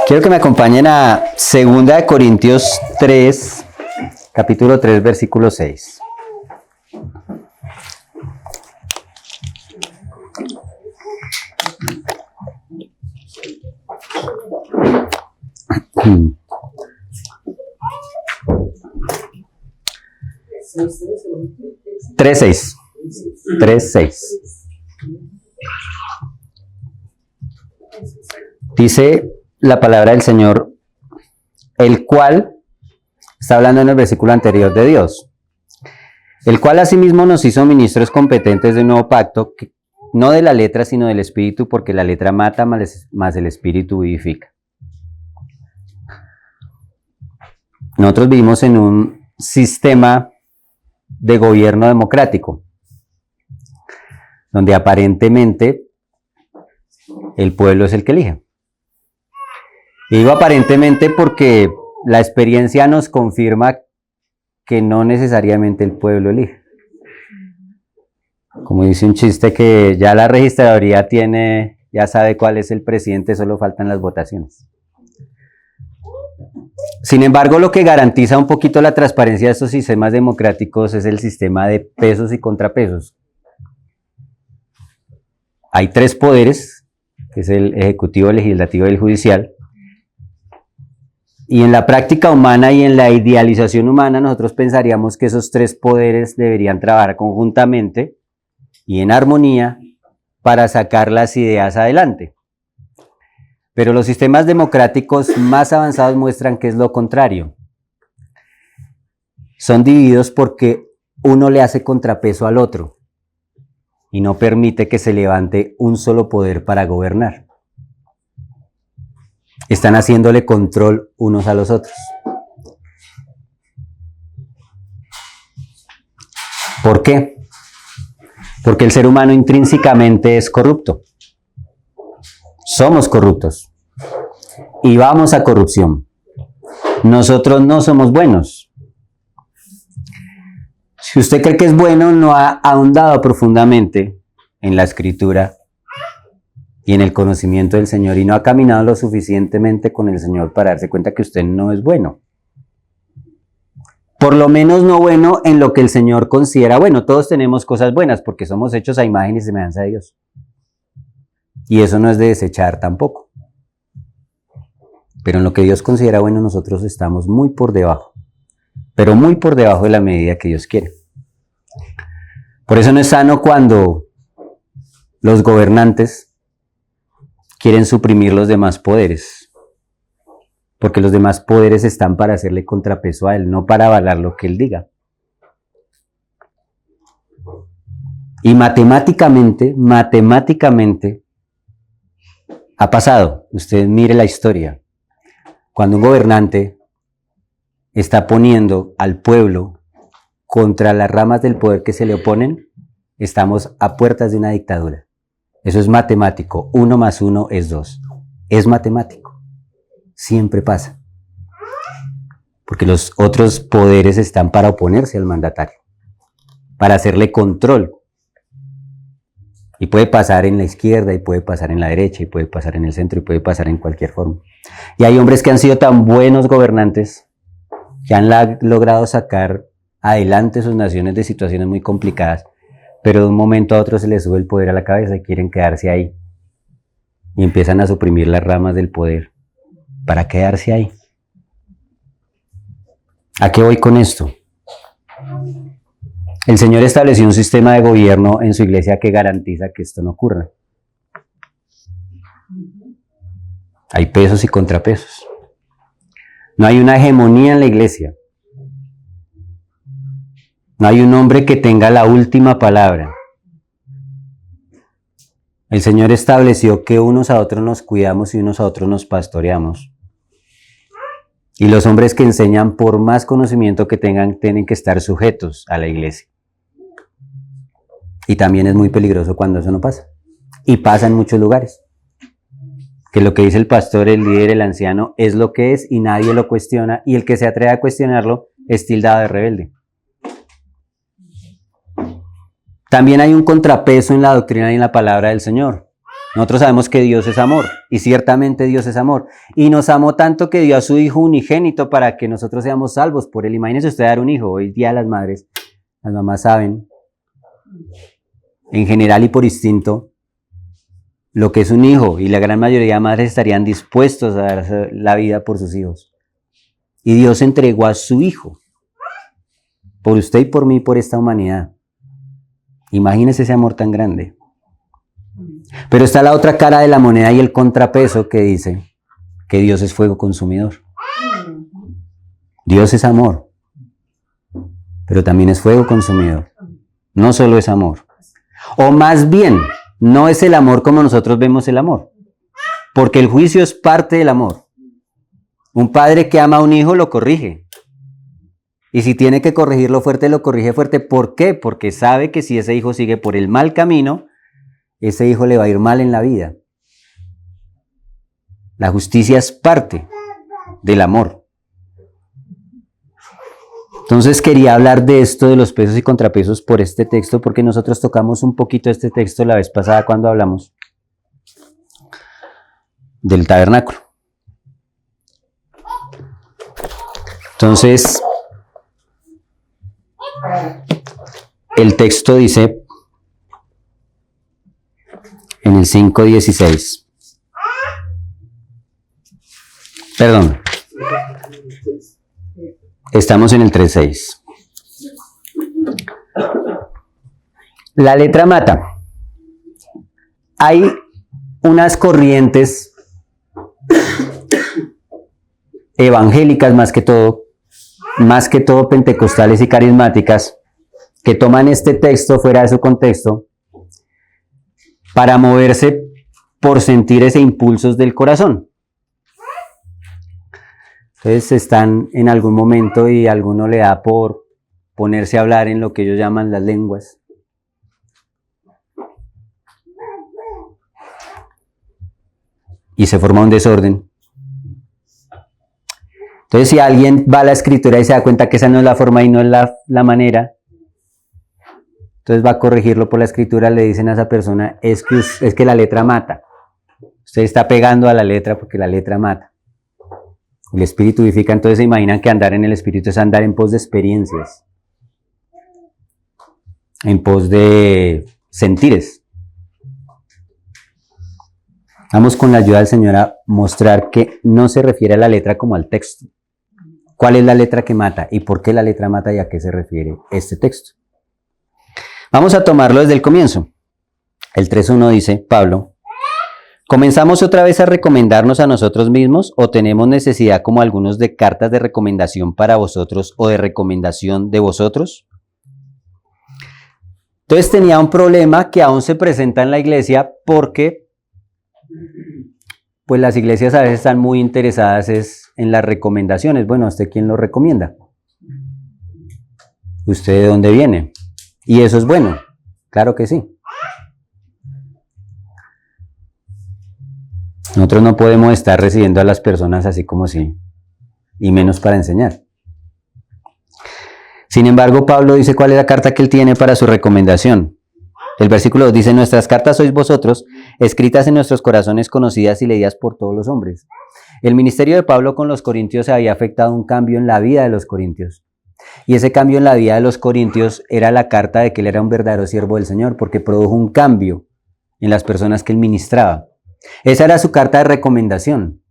Quiero que me acompañen a 2 Corintios 3, capítulo 3, versículo 6. Tres, seis. 3:6. Dice la palabra del Señor, el cual, está hablando en el versículo anterior de Dios, el cual asimismo nos hizo ministros competentes de un nuevo pacto, no de la letra sino del Espíritu, porque la letra mata, mas el Espíritu vivifica. Nosotros vivimos en un sistema de gobierno democrático, donde aparentemente el pueblo es el que elige. Y digo aparentemente porque la experiencia nos confirma que no necesariamente el pueblo elige. Como dice un chiste, que ya la registraduría ya sabe cuál es el presidente, solo faltan las votaciones. Sin embargo, lo que garantiza un poquito la transparencia de estos sistemas democráticos es el sistema de pesos y contrapesos. Hay 3 poderes, que es el ejecutivo, el legislativo y el judicial. Y en la práctica humana y en la idealización humana, nosotros pensaríamos que esos 3 poderes deberían trabajar conjuntamente y en armonía para sacar las ideas adelante. Pero los sistemas democráticos más avanzados muestran que es lo contrario. Son divididos porque uno le hace contrapeso al otro y no permite que se levante un solo poder para gobernar. Están haciéndole control unos a los otros. ¿Por qué? Porque el ser humano intrínsecamente es corrupto. Somos corruptos y vamos a corrupción. Nosotros no somos buenos. Si usted cree que es bueno, no ha ahondado profundamente en la Escritura y en el conocimiento del Señor y no ha caminado lo suficientemente con el Señor para darse cuenta que usted no es bueno. Por lo menos no bueno en lo que el Señor considera bueno. Todos tenemos cosas buenas porque somos hechos a imagen y semejanza de Dios. Y eso no es de desechar tampoco. Pero en lo que Dios considera bueno, nosotros estamos muy por debajo. Pero muy por debajo de la medida que Dios quiere. Por eso no es sano cuando los gobernantes quieren suprimir los demás poderes. Porque los demás poderes están para hacerle contrapeso a él, no para avalar lo que él diga. Y matemáticamente, ha pasado. Usted mire la historia. Cuando un gobernante está poniendo al pueblo contra las ramas del poder que se le oponen, estamos a puertas de una dictadura. Eso es matemático. 1 más 1 es 2. Es matemático. Siempre pasa. Porque los otros poderes están para oponerse al mandatario, para hacerle control. Y puede pasar en la izquierda, y puede pasar en la derecha, y puede pasar en el centro, y puede pasar en cualquier forma. Y hay hombres que han sido tan buenos gobernantes que han logrado sacar adelante sus naciones de situaciones muy complicadas, pero de un momento a otro se les sube el poder a la cabeza y quieren quedarse ahí. Y empiezan a suprimir las ramas del poder para quedarse ahí. ¿A qué voy con esto? El Señor estableció un sistema de gobierno en su iglesia que garantiza que esto no ocurra. Hay pesos y contrapesos. No hay una hegemonía en la iglesia. No hay un hombre que tenga la última palabra. El Señor estableció que unos a otros nos cuidamos y unos a otros nos pastoreamos. Y los hombres que enseñan, por más conocimiento que tengan, tienen que estar sujetos a la iglesia. Y también es muy peligroso cuando eso no pasa. Y pasa en muchos lugares. Que lo que dice el pastor, el líder, el anciano, es lo que es y nadie lo cuestiona. Y el que se atreve a cuestionarlo es tildado de rebelde. También hay un contrapeso en la doctrina y en la palabra del Señor. Nosotros sabemos que Dios es amor, y ciertamente Dios es amor. Y nos amó tanto que dio a su Hijo unigénito para que nosotros seamos salvos por Él. Imagínense usted dar un hijo. Hoy día las madres, las mamás saben, en general y por instinto, lo que es un hijo. Y la gran mayoría de madres estarían dispuestos a dar la vida por sus hijos. Y Dios entregó a su Hijo, por usted y por mí, por esta humanidad. Imagínese ese amor tan grande. Pero está la otra cara de la moneda y el contrapeso que dice que Dios es fuego consumidor. Dios es amor, pero también es fuego consumidor. No solo es amor. O más bien, no es el amor como nosotros vemos el amor, porque el juicio es parte del amor. Un padre que ama a un hijo lo corrige. Y si tiene que corregirlo fuerte, lo corrige fuerte. ¿Por qué? Porque sabe que si ese hijo sigue por el mal camino, ese hijo le va a ir mal en la vida. La justicia es parte del amor. Entonces quería hablar de esto de los pesos y contrapesos por este texto, porque nosotros tocamos un poquito este texto la vez pasada cuando hablamos del tabernáculo. Entonces, el texto dice en el 5:16. Perdón. Estamos en el 3:6. La letra mata. Hay unas corrientes evangélicas más que todo pentecostales y carismáticas, que toman este texto fuera de su contexto para moverse por sentires e impulsos del corazón. Entonces están en algún momento y a alguno le da por ponerse a hablar en lo que ellos llaman las lenguas. Y se forma un desorden. Entonces si alguien va a la escritura y se da cuenta que esa no es la forma y no es la manera, entonces va a corregirlo por la escritura, le dicen a esa persona, es que la letra mata. Usted está pegando a la letra porque la letra mata. El espíritu vivifica, entonces se imaginan que andar en el espíritu es andar en pos de experiencias, en pos de sentires. Vamos con la ayuda del Señor a mostrar que no se refiere a la letra como al texto. ¿Cuál es la letra que mata? ¿Y por qué la letra mata y a qué se refiere este texto? Vamos a tomarlo desde el comienzo. El 3:1 dice, Pablo, ¿comenzamos otra vez a recomendarnos a nosotros mismos o tenemos necesidad como algunos de cartas de recomendación para vosotros o de recomendación de vosotros? Entonces tenía un problema que aún se presenta en la iglesia porque pues las iglesias a veces están muy interesadas en las recomendaciones. Bueno, ¿a usted quién lo recomienda? ¿Usted de dónde viene? Y eso es bueno, claro que sí. Nosotros no podemos estar recibiendo a las personas así como sí, y menos para enseñar. Sin embargo, Pablo dice cuál es la carta que él tiene para su recomendación. El versículo 2 dice, nuestras cartas sois vosotros, escritas en nuestros corazones, conocidas y leídas por todos los hombres. El ministerio de Pablo con los corintios había afectado un cambio en la vida de los corintios. Y ese cambio en la vida de los corintios era la carta de que él era un verdadero siervo del Señor, porque produjo un cambio en las personas que él ministraba. Esa era su carta de recomendación.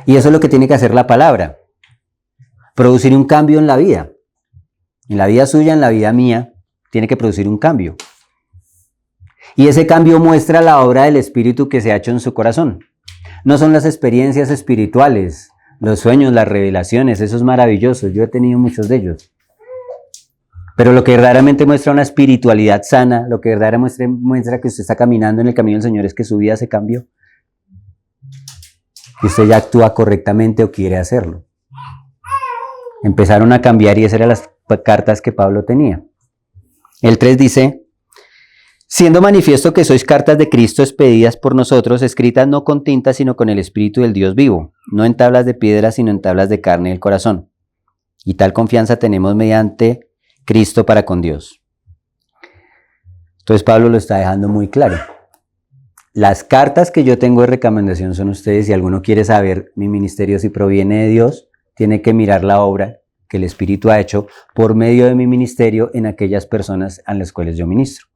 Y eso es lo que tiene que hacer la palabra. Producir un cambio en la vida. En la vida suya, en la vida mía, tiene que producir un cambio. Y ese cambio muestra la obra del Espíritu que se ha hecho en su corazón. No son las experiencias espirituales, los sueños, las revelaciones, eso es maravilloso. Yo he tenido muchos de ellos. Pero lo que verdaderamente muestra una espiritualidad sana, lo que verdaderamente muestra que usted está caminando en el camino del Señor es que su vida se cambió. Que usted ya actúa correctamente o quiere hacerlo. Empezaron a cambiar y esas eran las cartas que Pablo tenía. El 3 dice, siendo manifiesto que sois cartas de Cristo expedidas por nosotros, escritas no con tinta sino con el Espíritu del Dios vivo, no en tablas de piedra sino en tablas de carne del corazón. Y tal confianza tenemos mediante Cristo para con Dios. Entonces Pablo lo está dejando muy claro. las cartas que yo tengo de recomendación son ustedes. Si alguno quiere saber mi ministerio si proviene de Dios, tiene que mirar la obra que el Espíritu ha hecho por medio de mi ministerio en aquellas personas a las cuales yo ministro.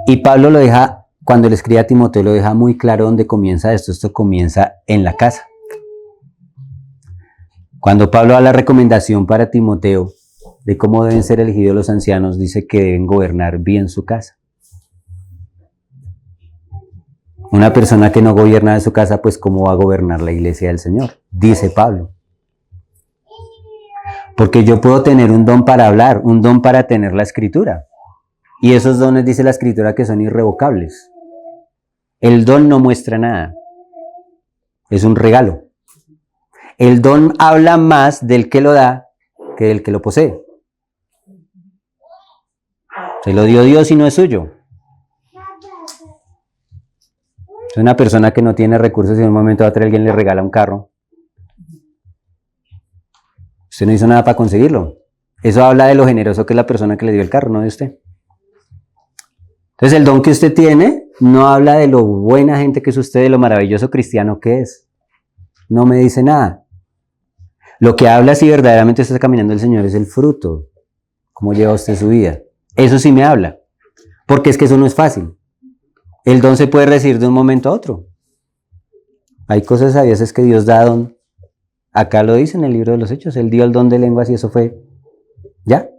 Y Pablo lo deja, cuando le escribe a Timoteo, lo deja muy claro dónde comienza esto. Esto comienza en la casa. Cuando Pablo da la recomendación para Timoteo de cómo deben ser elegidos los ancianos, dice que deben gobernar bien su casa. Una persona que no gobierna de su casa, pues ¿cómo va a gobernar la iglesia del Señor? Dice Pablo. Porque yo puedo tener un don para hablar, un don para tener la escritura. Y esos dones, dice la escritura, que son irrevocables. El don no muestra nada. Es un regalo. El don habla más del que lo da que del que lo posee. Se lo dio Dios y no es suyo. Es una persona que no tiene recursos y en un momento a otro alguien le regala un carro. Usted no hizo nada para conseguirlo. Eso habla de lo generoso que es la persona que le dio el carro, no de usted. Entonces el don que usted tiene no habla de lo buena gente que es usted, de lo maravilloso cristiano que es. No me dice nada. Lo que habla si verdaderamente usted está caminando el Señor es el fruto. ¿Cómo lleva usted su vida? Eso sí me habla. Porque es que eso no es fácil. El don se puede recibir de un momento a otro. Hay cosas a veces que Dios da don. Acá lo dice en el libro de los Hechos. Él dio el don de lenguas y eso fue ya.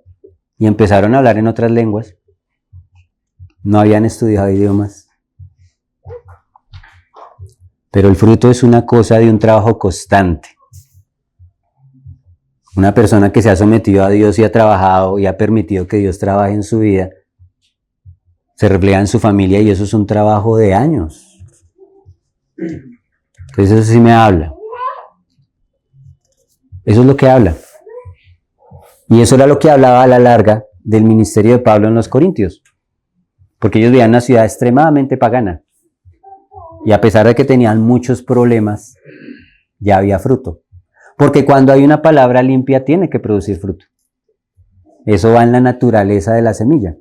Y empezaron a hablar en otras lenguas. No habían estudiado idiomas. Pero el fruto es una cosa de un trabajo constante. Una persona que se ha sometido a Dios y ha trabajado y ha permitido que Dios trabaje en su vida, se refleja en su familia y eso es un trabajo de años. Entonces eso sí me habla. Eso es lo que habla. Y eso era lo que hablaba a la larga del ministerio de Pablo en los Corintios. Porque ellos vivían en una ciudad extremadamente pagana. Y a pesar de que tenían muchos problemas, ya había fruto. Porque cuando hay una palabra limpia, tiene que producir fruto. Eso va en la naturaleza de la semilla.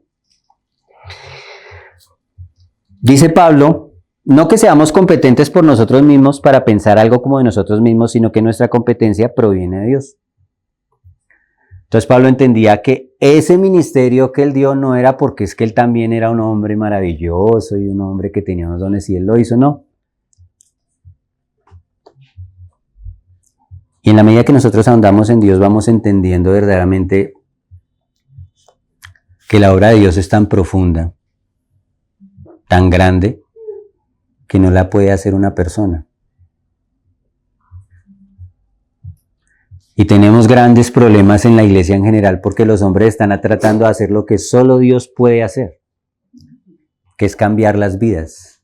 Dice Pablo, no que seamos competentes por nosotros mismos para pensar algo como de nosotros mismos, sino que nuestra competencia proviene de Dios. Entonces Pablo entendía que ese ministerio que él dio no era porque es que él también era un hombre maravilloso y un hombre que tenía unos dones y él lo hizo, no. Y en la medida que nosotros ahondamos en Dios vamos entendiendo verdaderamente que la obra de Dios es tan profunda, tan grande, que no la puede hacer una persona. Y tenemos grandes problemas en la iglesia en general porque los hombres están tratando de hacer lo que solo Dios puede hacer, que es cambiar las vidas.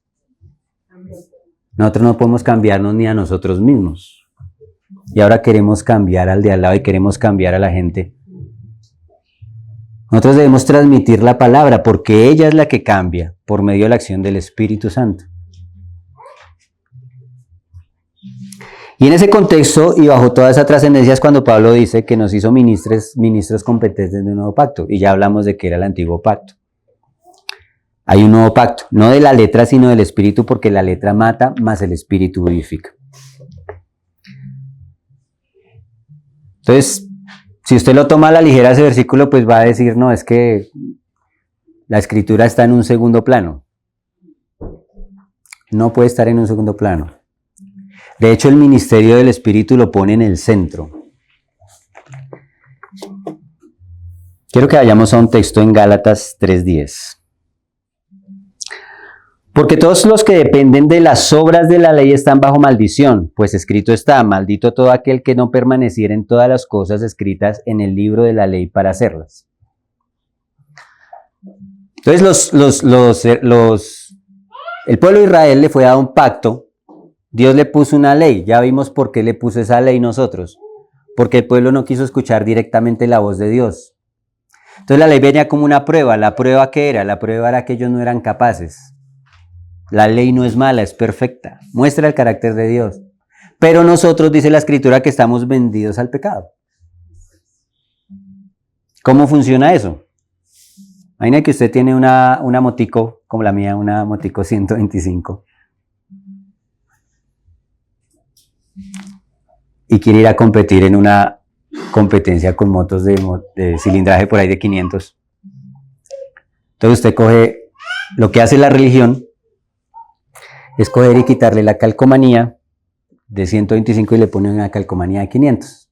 Nosotros no podemos cambiarnos ni a nosotros mismos. Y ahora queremos cambiar al de al lado y queremos cambiar a la gente. Nosotros debemos transmitir la palabra porque ella es la que cambia por medio de la acción del Espíritu Santo. Y en ese contexto y bajo toda esa trascendencia es cuando Pablo dice que nos hizo ministros competentes de un nuevo pacto. Y ya hablamos de que era el antiguo pacto. Hay un nuevo pacto, no de la letra sino del Espíritu, porque la letra mata, más el Espíritu vivifica. Entonces, si usted lo toma a la ligera ese versículo, pues va a decir, no, es que la Escritura está en un segundo plano. No puede estar en un segundo plano. De hecho, el ministerio del Espíritu lo pone en el centro. Quiero que vayamos a un texto en Gálatas 3:10. Porque todos los que dependen de las obras de la ley están bajo maldición, pues escrito está, maldito todo aquel que no permaneciera en todas las cosas escritas en el libro de la ley para hacerlas. Entonces el pueblo de Israel le fue dado un pacto. Dios le puso una ley, ya vimos por qué le puso esa ley nosotros, porque el pueblo no quiso escuchar directamente la voz de Dios. Entonces la ley venía como una prueba. ¿La prueba qué era? La prueba era que ellos no eran capaces. La ley no es mala, es perfecta, muestra el carácter de Dios. Pero nosotros, dice la Escritura, que estamos vendidos al pecado. ¿Cómo funciona eso? Imagina que usted tiene una motico, como la mía, una motico 125. Y quiere ir a competir en una competencia con motos de cilindraje por ahí de 500. Entonces usted coge, lo que hace la religión es coger y quitarle la calcomanía de 125 y le pone una calcomanía de 500.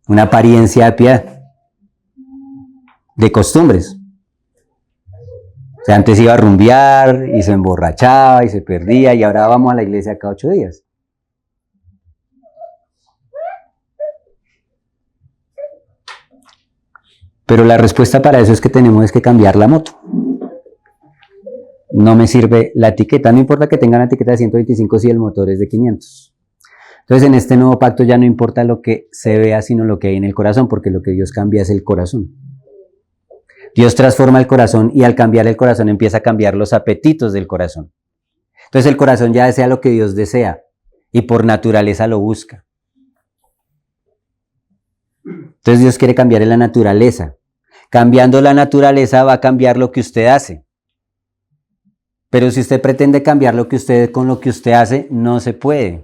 Una apariencia de piedad, de costumbres. O sea, antes iba a rumbear y se emborrachaba y se perdía y ahora vamos a la iglesia cada 8 días. Pero la respuesta para eso es que tenemos que cambiar la moto. No me sirve la etiqueta, no importa que tengan la etiqueta de 125 si el motor es de 500. Entonces en este nuevo pacto ya no importa lo que se vea, sino lo que hay en el corazón, porque lo que Dios cambia es el corazón. Dios transforma el corazón y al cambiar el corazón empieza a cambiar los apetitos del corazón. Entonces el corazón ya desea lo que Dios desea y por naturaleza lo busca. Entonces Dios quiere cambiar la naturaleza. Cambiando la naturaleza va a cambiar lo que usted hace. Pero si usted pretende cambiar lo que usted con lo que usted hace, no se puede.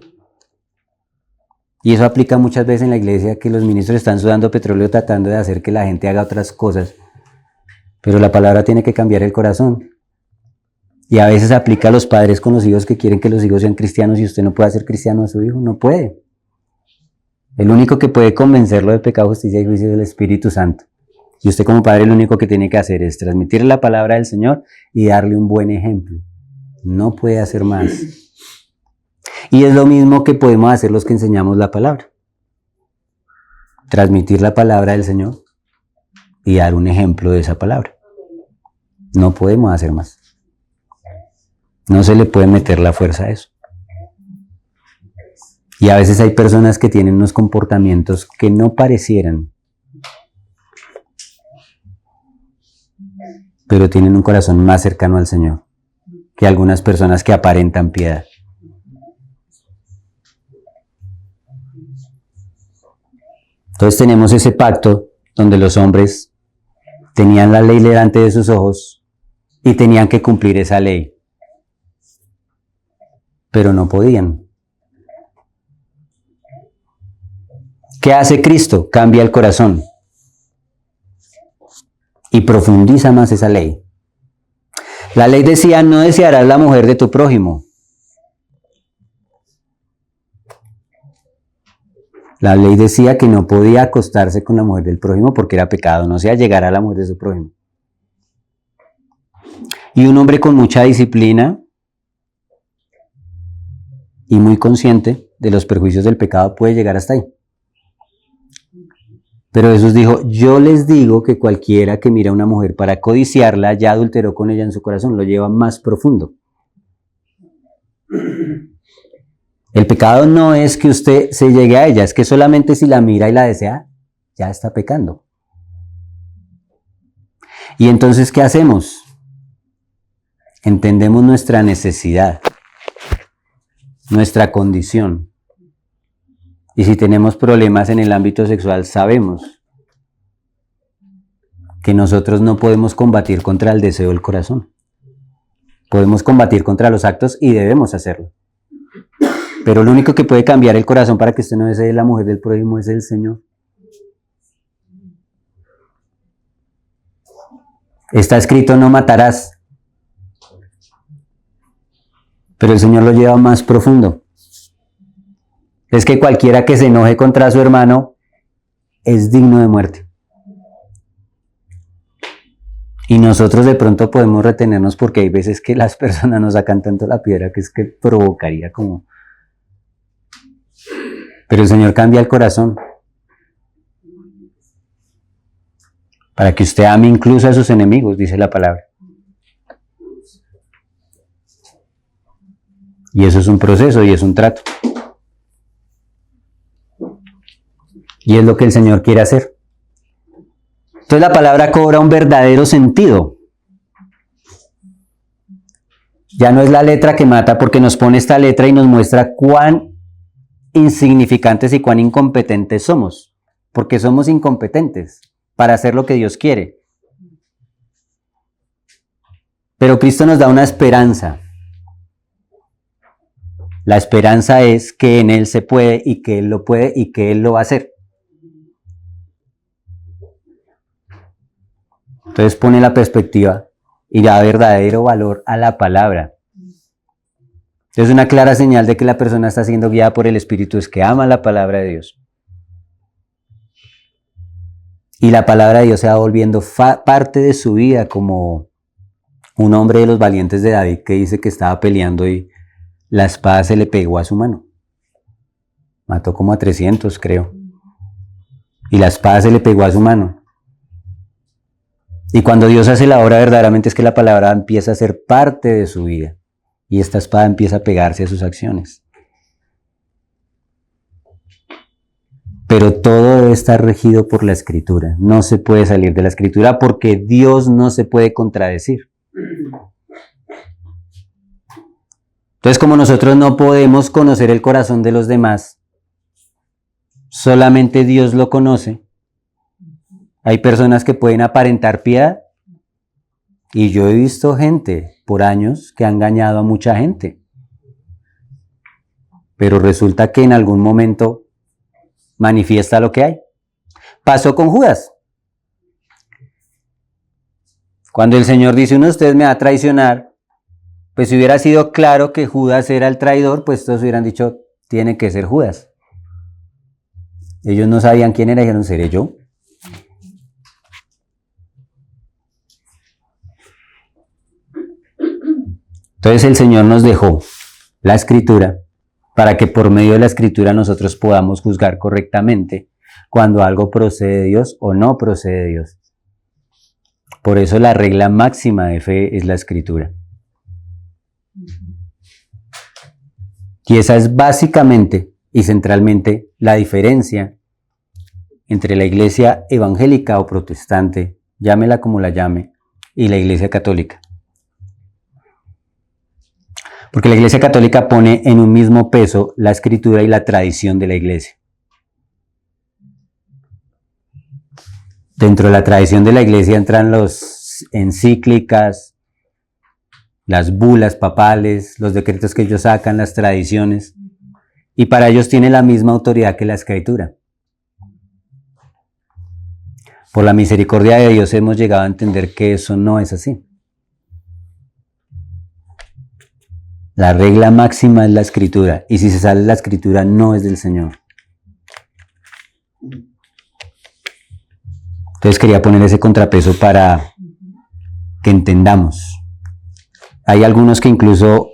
Y eso aplica muchas veces en la iglesia, que los ministros están sudando petróleo tratando de hacer que la gente haga otras cosas. Pero la palabra tiene que cambiar el corazón. Y a veces aplica a los padres con los hijos que quieren que los hijos sean cristianos y usted no puede hacer cristiano a su hijo, no puede. El único que puede convencerlo de pecado, justicia y juicio es el Espíritu Santo. Y usted como padre lo único que tiene que hacer es transmitirle la palabra del Señor y darle un buen ejemplo. No puede hacer más. Y es lo mismo que podemos hacer los que enseñamos la palabra. Transmitir la palabra del Señor y dar un ejemplo de esa palabra. No podemos hacer más. No se le puede meter la fuerza a eso. Y a veces hay personas que tienen unos comportamientos que no parecieran, pero tienen un corazón más cercano al Señor que algunas personas que aparentan piedad. Entonces tenemos ese pacto donde los hombres tenían la ley delante de sus ojos y tenían que cumplir esa ley, pero no podían. ¿Qué hace Cristo? Cambia el corazón y profundiza más esa ley. La ley decía, no desearás la mujer de tu prójimo. La ley decía que no podía acostarse con la mujer del prójimo porque era pecado, no sea llegar a la mujer de su prójimo. Y un hombre con mucha disciplina y muy consciente de los perjuicios del pecado puede llegar hasta ahí. Pero Jesús dijo, yo les digo que cualquiera que mira a una mujer para codiciarla, ya adulteró con ella en su corazón, lo lleva más profundo. El pecado no es que usted se llegue a ella, es que solamente si la mira y la desea, ya está pecando. Y entonces, ¿qué hacemos? Entendemos nuestra necesidad, nuestra condición. Y si tenemos problemas en el ámbito sexual, sabemos que nosotros no podemos combatir contra el deseo del corazón. Podemos combatir contra los actos y debemos hacerlo. Pero lo único que puede cambiar el corazón para que usted no desee la mujer del prójimo es el Señor. Está escrito, no matarás. Pero el Señor lo lleva más profundo. Es que cualquiera que se enoje contra su hermano es digno de muerte. Y nosotros de pronto podemos retenernos porque hay veces que las personas nos sacan tanto la piedra que es que provocaría como... Pero el Señor cambia el corazón para que usted ame incluso a sus enemigos, dice la palabra. Y eso es un proceso y es un trato. Y es lo que el Señor quiere hacer. Entonces la palabra cobra un verdadero sentido. Ya no es la letra que mata, porque nos pone esta letra y nos muestra cuán insignificantes y cuán incompetentes somos. Porque somos incompetentes para hacer lo que Dios quiere. Pero Cristo nos da una esperanza. La esperanza es que en Él se puede y que Él lo puede y que Él lo va a hacer. Entonces pone la perspectiva y da verdadero valor a la palabra. Entonces una clara señal de que la persona está siendo guiada por el Espíritu es que ama la palabra de Dios. Y la palabra de Dios se va volviendo parte de su vida, como un hombre de los valientes de David que dice que estaba peleando y la espada se le pegó a su mano. Mató como a 300, creo. Y la espada se le pegó a su mano. Y cuando Dios hace la obra, verdaderamente es que la palabra empieza a ser parte de su vida. Y esta espada empieza a pegarse a sus acciones. Pero todo debe estar regido por la Escritura. No se puede salir de la Escritura porque Dios no se puede contradecir. Entonces, como nosotros no podemos conocer el corazón de los demás, solamente Dios lo conoce. Hay personas que pueden aparentar piedad y yo he visto gente por años que ha engañado a mucha gente. Pero resulta que en algún momento manifiesta lo que hay. Pasó con Judas. Cuando el Señor dice, uno de ustedes me va a traicionar, pues si hubiera sido claro que Judas era el traidor, pues todos hubieran dicho, tiene que ser Judas. Ellos no sabían quién era, dijeron, ¿seré yo? Entonces el Señor nos dejó la Escritura para que por medio de la Escritura nosotros podamos juzgar correctamente cuando algo procede de Dios o no procede de Dios. Por eso la regla máxima de fe es la Escritura. Y esa es básicamente y centralmente la diferencia entre la iglesia evangélica o protestante, llámela como la llame, y la iglesia católica. Porque la Iglesia Católica pone en un mismo peso la Escritura y la tradición de la Iglesia. Dentro de la tradición de la Iglesia entran las encíclicas, las bulas papales, los decretos que ellos sacan, las tradiciones, y para ellos tiene la misma autoridad que la Escritura. Por la misericordia de Dios hemos llegado a entender que eso no es así. La regla máxima es la Escritura, y si se sale la Escritura no es del Señor. Entonces quería poner ese contrapeso para que entendamos. Hay algunos que incluso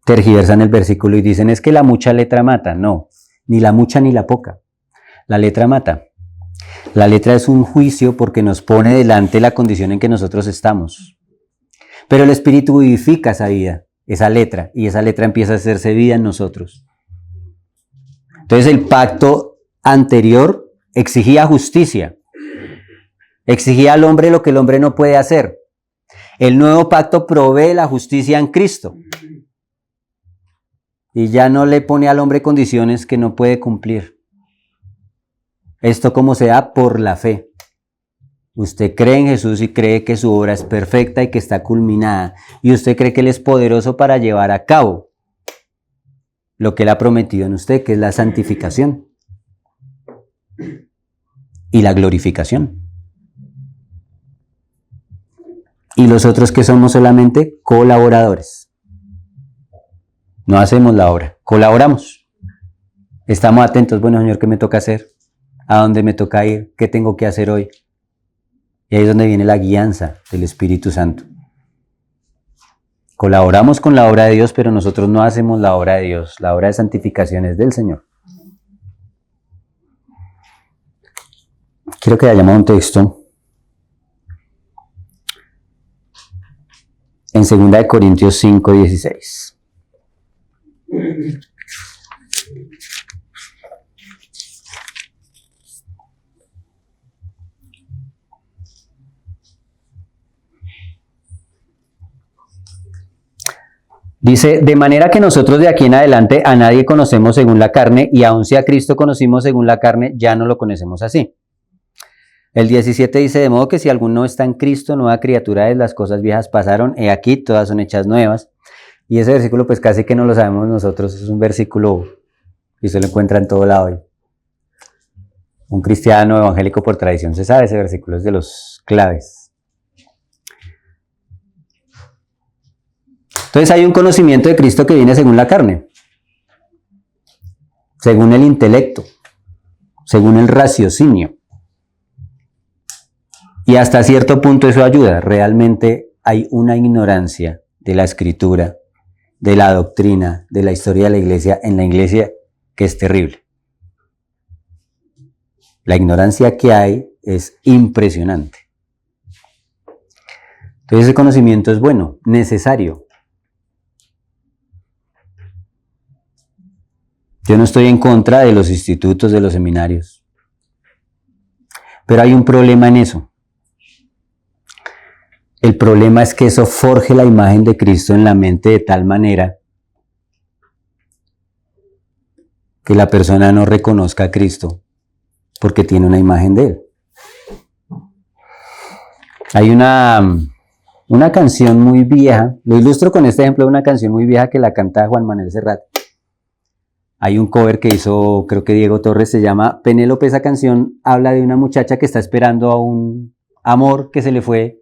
tergiversan el versículo y dicen, es que la mucha letra mata. No, ni la mucha ni la poca. La letra mata. La letra es un juicio porque nos pone delante la condición en que nosotros estamos. Pero el Espíritu vivifica esa vida. Esa letra, y esa letra empieza a hacerse vida en nosotros. Entonces el pacto anterior exigía justicia, exigía al hombre lo que el hombre no puede hacer. El nuevo pacto provee la justicia en Cristo y ya no le pone al hombre condiciones que no puede cumplir. Esto como se da por la fe. Usted cree en Jesús y cree que su obra es perfecta y que está culminada. Y usted cree que Él es poderoso para llevar a cabo lo que Él ha prometido en usted, que es la santificación y la glorificación. Y los otros que somos solamente colaboradores. No hacemos la obra, colaboramos. Estamos atentos, bueno Señor, ¿qué me toca hacer? ¿A dónde me toca ir? ¿Qué tengo que hacer hoy? Y ahí es donde viene la guianza del Espíritu Santo. Colaboramos con la obra de Dios, pero nosotros no hacemos la obra de Dios. La obra de santificación es del Señor. Quiero que vayamos a un texto en 2 Corintios 5, 16. Dice, de manera que nosotros de aquí en adelante a nadie conocemos según la carne, y aun si a Cristo conocimos según la carne, ya no lo conocemos así. El 17 dice, de modo que si alguno está en Cristo, nueva criatura es, las cosas viejas pasaron, he aquí, todas son hechas nuevas. Y ese versículo pues casi que no lo sabemos nosotros, es un versículo y se lo encuentra en todo lado. Un cristiano evangélico por tradición se sabe ese versículo, es de los claves. Entonces hay un conocimiento de Cristo que viene según la carne, según el intelecto, según el raciocinio. Y hasta cierto punto eso ayuda. Realmente hay una ignorancia de la escritura, de la doctrina, de la historia de la iglesia, en la iglesia que es terrible. La ignorancia que hay es impresionante. Entonces ese conocimiento es bueno, necesario. Yo no estoy en contra de los institutos, de los seminarios. Pero hay un problema en eso. El problema es que eso forje la imagen de Cristo en la mente de tal manera que la persona no reconozca a Cristo porque tiene una imagen de Él. Hay una canción muy vieja, lo ilustro con este ejemplo de una canción muy vieja que la canta Juan Manuel Serrat. Hay un cover que hizo, creo que Diego Torres, se llama Penélope. Esa canción habla de una muchacha que está esperando a un amor que se le fue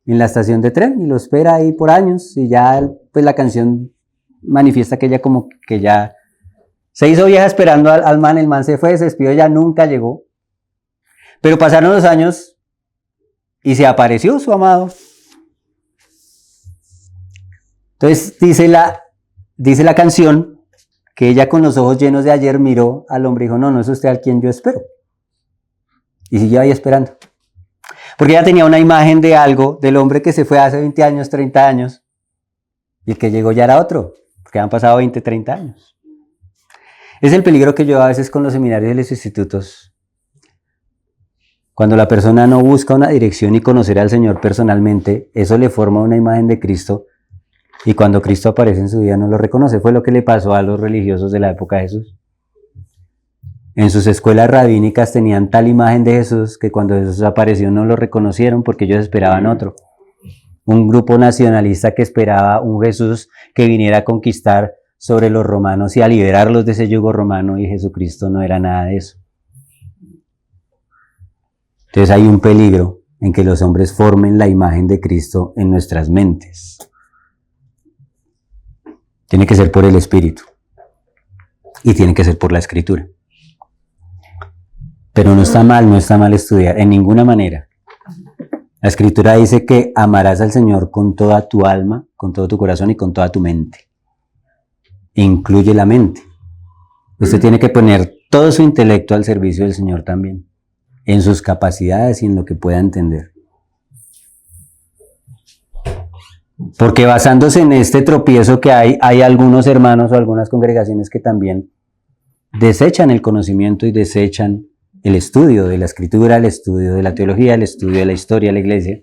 en la estación de tren y lo espera ahí por años y ya pues la canción manifiesta que ella como que ya se hizo vieja esperando al man, el man se fue, se despidió, ya nunca llegó. Pero pasaron los años y se apareció su amado. Entonces dice la canción que ella con los ojos llenos de ayer miró al hombre y dijo, no, no es usted al quien yo espero. Y siguió ahí esperando. Porque ella tenía una imagen de algo, del hombre que se fue hace 20 años, 30 años, y el que llegó ya era otro, porque han pasado 20, 30 años. Es el peligro que yo a veces con los seminarios y los institutos. Cuando la persona no busca una dirección y conocer al Señor personalmente, eso le forma una imagen de Cristo, y cuando Cristo aparece en su vida no lo reconoce. Fue lo que le pasó a los religiosos de la época de Jesús. En sus escuelas rabínicas tenían tal imagen de Jesús que cuando Jesús apareció no lo reconocieron porque ellos esperaban otro. Un grupo nacionalista que esperaba un Jesús que viniera a conquistar sobre los romanos y a liberarlos de ese yugo romano, y Jesucristo no era nada de eso. Entonces hay un peligro en que los hombres formen la imagen de Cristo en nuestras mentes. Tiene que ser por el Espíritu y tiene que ser por la Escritura. Pero no está mal estudiar, en ninguna manera. La Escritura dice que amarás al Señor con toda tu alma, con todo tu corazón y con toda tu mente. Incluye la mente. Usted tiene que poner todo su intelecto al servicio del Señor también, en sus capacidades y en lo que pueda entender. Porque basándose en este tropiezo que hay algunos hermanos o algunas congregaciones que también desechan el conocimiento y desechan el estudio de la Escritura, el estudio de la teología, el estudio de la historia de la iglesia.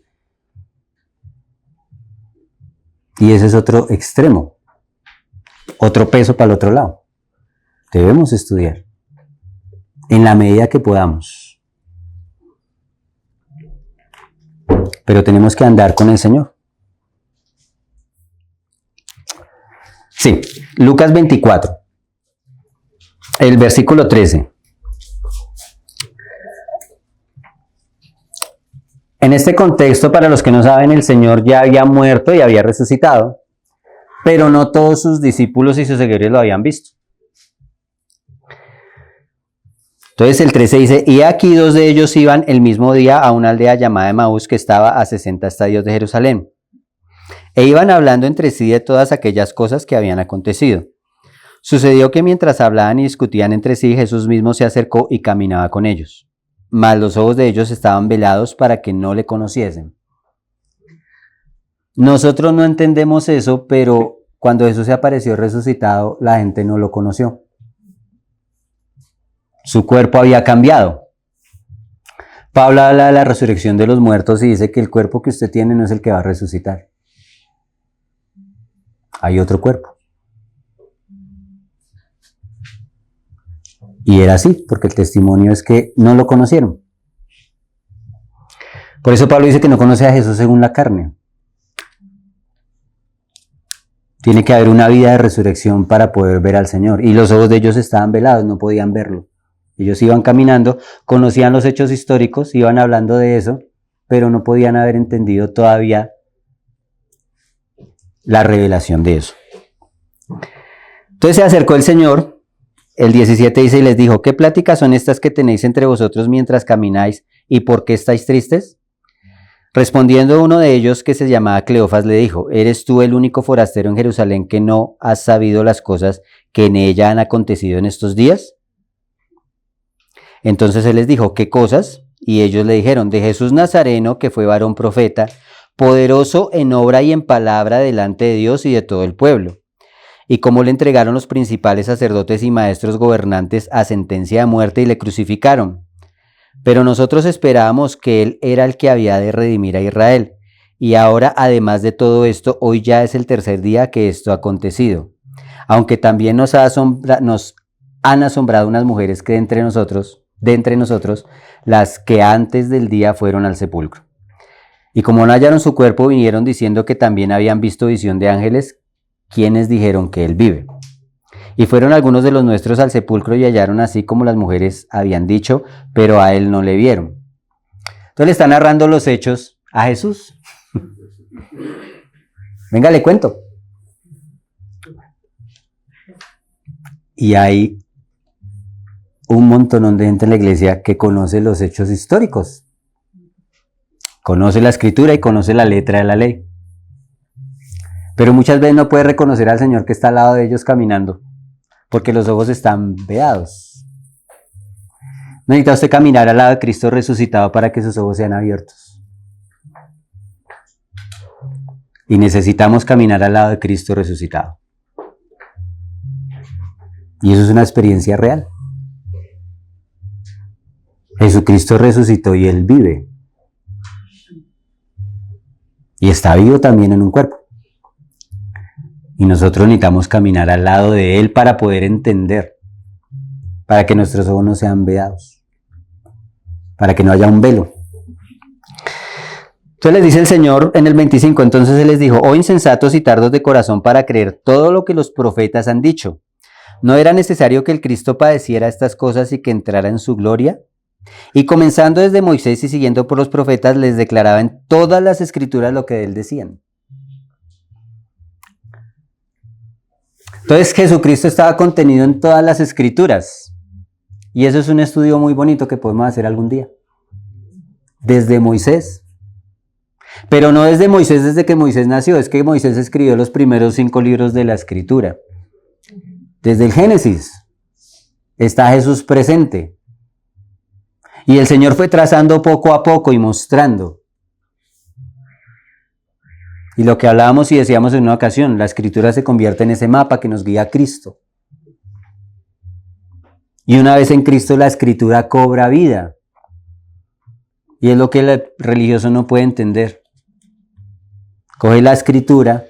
Y ese es otro extremo, otro peso para el otro lado. Debemos estudiar en la medida que podamos. Pero tenemos que andar con el Señor. Sí, Lucas 24, el versículo 13. En este contexto, para los que no saben, el Señor ya había muerto y había resucitado, pero no todos sus discípulos y sus seguidores lo habían visto. Entonces el 13 dice, y aquí 2 de ellos iban el mismo día a una aldea llamada Emaús que estaba a 60 estadios de Jerusalén. E iban hablando entre sí de todas aquellas cosas que habían acontecido. Sucedió que mientras hablaban y discutían entre sí, Jesús mismo se acercó y caminaba con ellos. Mas los ojos de ellos estaban velados para que no le conociesen. Nosotros no entendemos eso, pero cuando Jesús se apareció resucitado, la gente no lo conoció. Su cuerpo había cambiado. Pablo habla de la resurrección de los muertos y dice que el cuerpo que usted tiene no es el que va a resucitar. Hay otro cuerpo. Y era así, porque el testimonio es que no lo conocieron. Por eso Pablo dice que no conoce a Jesús según la carne. Tiene que haber una vida de resurrección para poder ver al Señor. Y los ojos de ellos estaban velados, no podían verlo. Ellos iban caminando, conocían los hechos históricos, iban hablando de eso, pero no podían haber entendido todavía la revelación de eso. Entonces se acercó el Señor, el 17 dice, y les dijo, ¿qué pláticas son estas que tenéis entre vosotros mientras camináis, y por qué estáis tristes? Respondiendo uno de ellos, que se llamaba Cleofas, le dijo, ¿eres tú el único forastero en Jerusalén que no has sabido las cosas que en ella han acontecido en estos días? Entonces él les dijo, ¿qué cosas? Y ellos le dijeron, de Jesús Nazareno, que fue varón profeta, poderoso en obra y en palabra delante de Dios y de todo el pueblo. Y cómo le entregaron los principales sacerdotes y maestros gobernantes a sentencia de muerte y le crucificaron. Pero nosotros esperábamos que él era el que había de redimir a Israel. Y ahora, además de todo esto, hoy ya es el tercer día que esto ha acontecido. Aunque también nos han asombrado unas mujeres que de entre nosotros, las que antes del día fueron al sepulcro. Y como no hallaron su cuerpo, vinieron diciendo que también habían visto visión de ángeles, quienes dijeron que él vive. Y fueron algunos de los nuestros al sepulcro y hallaron así como las mujeres habían dicho, pero a él no le vieron. Entonces le están narrando los hechos a Jesús. Venga, le cuento. Y hay un montón de gente en la iglesia que conoce los hechos históricos. Conoce la escritura y conoce la letra de la ley. Pero muchas veces no puede reconocer al Señor que está al lado de ellos caminando, porque los ojos están vedados. Necesita usted caminar al lado de Cristo resucitado para que sus ojos sean abiertos. Y necesitamos caminar al lado de Cristo resucitado. Y eso es una experiencia real. Jesucristo resucitó y Él vive. Y está vivo también en un cuerpo. Y nosotros necesitamos caminar al lado de Él para poder entender, para que nuestros ojos no sean vedados, para que no haya un velo. Entonces les dice el Señor en el 25, entonces Él les dijo, oh insensatos y tardos de corazón para creer todo lo que los profetas han dicho. ¿No era necesario que el Cristo padeciera estas cosas y que entrara en su gloria? Y comenzando desde Moisés y siguiendo por los profetas, les declaraba en todas las escrituras lo que de Él decían. Entonces Jesucristo estaba contenido en todas las escrituras. Y eso es un estudio muy bonito que podemos hacer algún día. Desde Moisés. Pero no desde Moisés, desde que Moisés nació. Es que Moisés escribió los primeros 5 libros de la escritura. Desde el Génesis está Jesús presente. Y el Señor fue trazando poco a poco y mostrando. Y lo que hablábamos y decíamos en una ocasión, la escritura se convierte en ese mapa que nos guía a Cristo. Y una vez en Cristo la escritura cobra vida. Y es lo que el religioso no puede entender. Coge la escritura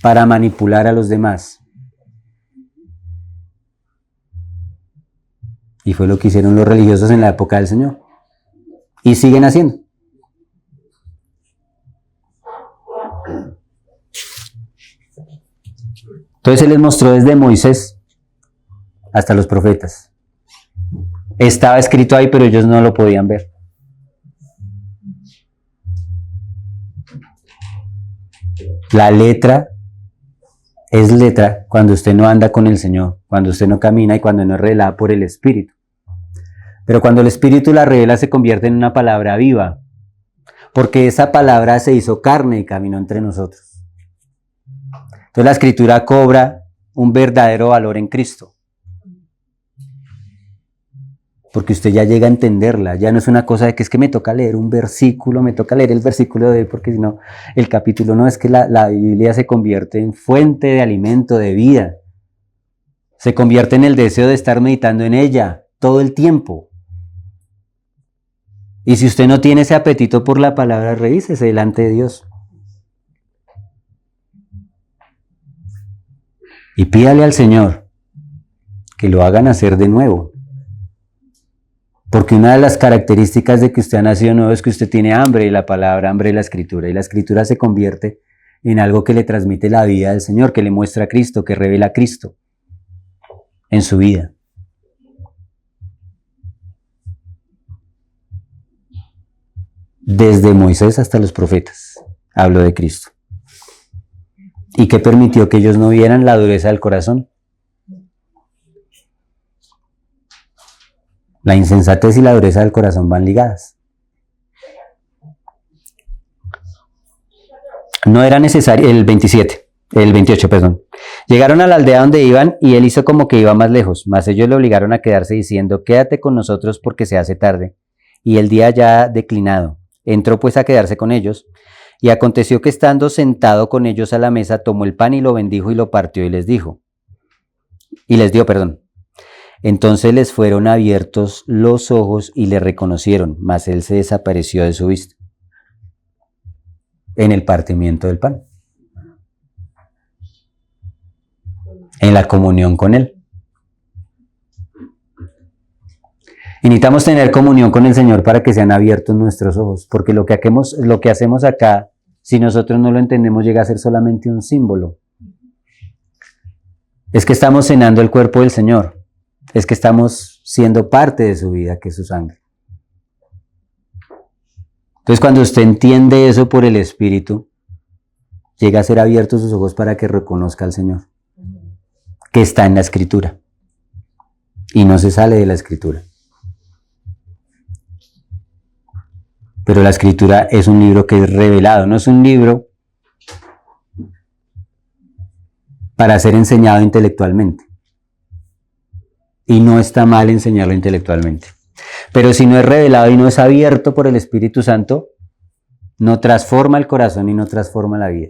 para manipular a los demás. Y fue lo que hicieron los religiosos en la época del Señor. Y siguen haciendo. Entonces Él les mostró desde Moisés hasta los profetas. Estaba escrito ahí, pero ellos no lo podían ver. La letra es letra cuando usted no anda con el Señor, cuando usted no camina y cuando no es revelada por el Espíritu. Pero cuando el Espíritu la revela se convierte en una palabra viva, porque esa palabra se hizo carne y caminó entre nosotros. Entonces la escritura cobra un verdadero valor en Cristo. Porque usted ya llega a entenderla, ya no es una cosa de que es que me toca leer un versículo, me toca leer el versículo de hoy, porque si no, el capítulo no, es que la Biblia se convierte en fuente de alimento, de vida. Se convierte en el deseo de estar meditando en ella todo el tiempo. Y si usted no tiene ese apetito por la palabra, revísese delante de Dios. Y pídale al Señor que lo haga nacer de nuevo. Porque una de las características de que usted ha nacido nuevo es que usted tiene hambre, y la palabra hambre es la escritura, y la escritura se convierte en algo que le transmite la vida del Señor, que le muestra a Cristo, que revela a Cristo en su vida. Desde Moisés hasta los profetas, hablo de Cristo. ¿Y qué permitió que ellos no vieran? La dureza del corazón. La insensatez y la dureza del corazón van ligadas. No era necesario, el 28, perdón. Llegaron a la aldea donde iban y él hizo como que iba más lejos, mas ellos le obligaron a quedarse diciendo, quédate con nosotros porque se hace tarde. Y el día ya declinado. Entró pues a quedarse con ellos. Y aconteció que estando sentado con ellos a la mesa, tomó el pan y lo bendijo y lo partió y les dio. Entonces les fueron abiertos los ojos y le reconocieron, mas él se desapareció de su vista. En el partimiento del pan. En la comunión con él. Y necesitamos tener comunión con el Señor para que sean abiertos nuestros ojos, porque lo que hacemos acá, si nosotros no lo entendemos, llega a ser solamente un símbolo. Es que estamos cenando el cuerpo del Señor, es que estamos siendo parte de su vida, que es su sangre. Entonces, cuando usted entiende eso por el Espíritu, llega a ser abiertos sus ojos para que reconozca al Señor, que está en la Escritura, y no se sale de la Escritura. Pero la Escritura es un libro que es revelado, no es un libro para ser enseñado intelectualmente. Y no está mal enseñarlo intelectualmente. Pero si no es revelado y no es abierto por el Espíritu Santo, no transforma el corazón y no transforma la vida.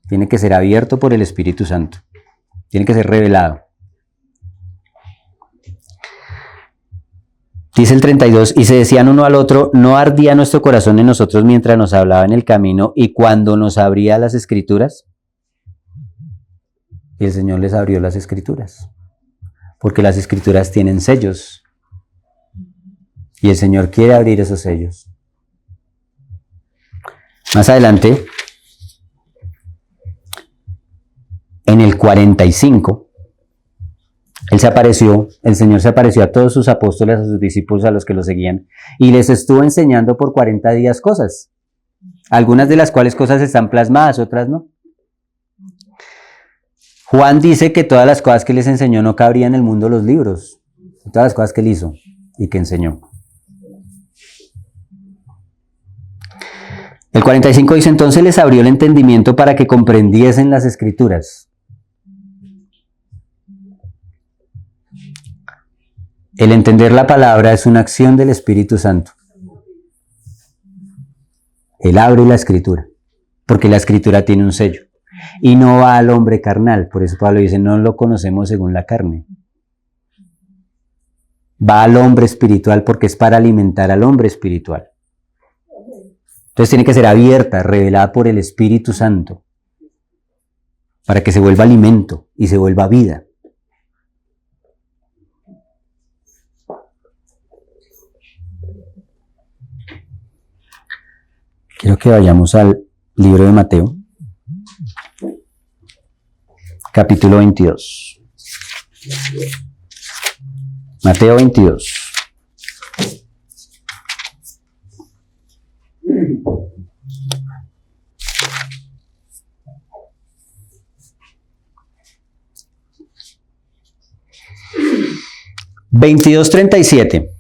Tiene que ser abierto por el Espíritu Santo. Tiene que ser revelado. Dice el 32, y se decían uno al otro, ¿no ardía nuestro corazón en nosotros mientras nos hablaba en el camino y cuando nos abría las Escrituras? Y el Señor les abrió las Escrituras, porque las Escrituras tienen sellos, y el Señor quiere abrir esos sellos. Más adelante, en el 45, el Señor se apareció a todos sus apóstoles, a sus discípulos, a los que lo seguían, y les estuvo enseñando por 40 días cosas, algunas de las cuales cosas están plasmadas, otras no. Juan dice que todas las cosas que les enseñó no cabrían en el mundo los libros, todas las cosas que él hizo y que enseñó. El 45 dice, entonces les abrió el entendimiento para que comprendiesen las Escrituras. El entender la palabra es una acción del Espíritu Santo. Él abre la Escritura, porque la Escritura tiene un sello. Y no va al hombre carnal, por eso Pablo dice, no lo conocemos según la carne. Va al hombre espiritual porque es para alimentar al hombre espiritual. Entonces tiene que ser abierta, revelada por el Espíritu Santo, para que se vuelva alimento y se vuelva vida. Quiero que vayamos al libro de Mateo, capítulo 22. Mateo 22. $22:37.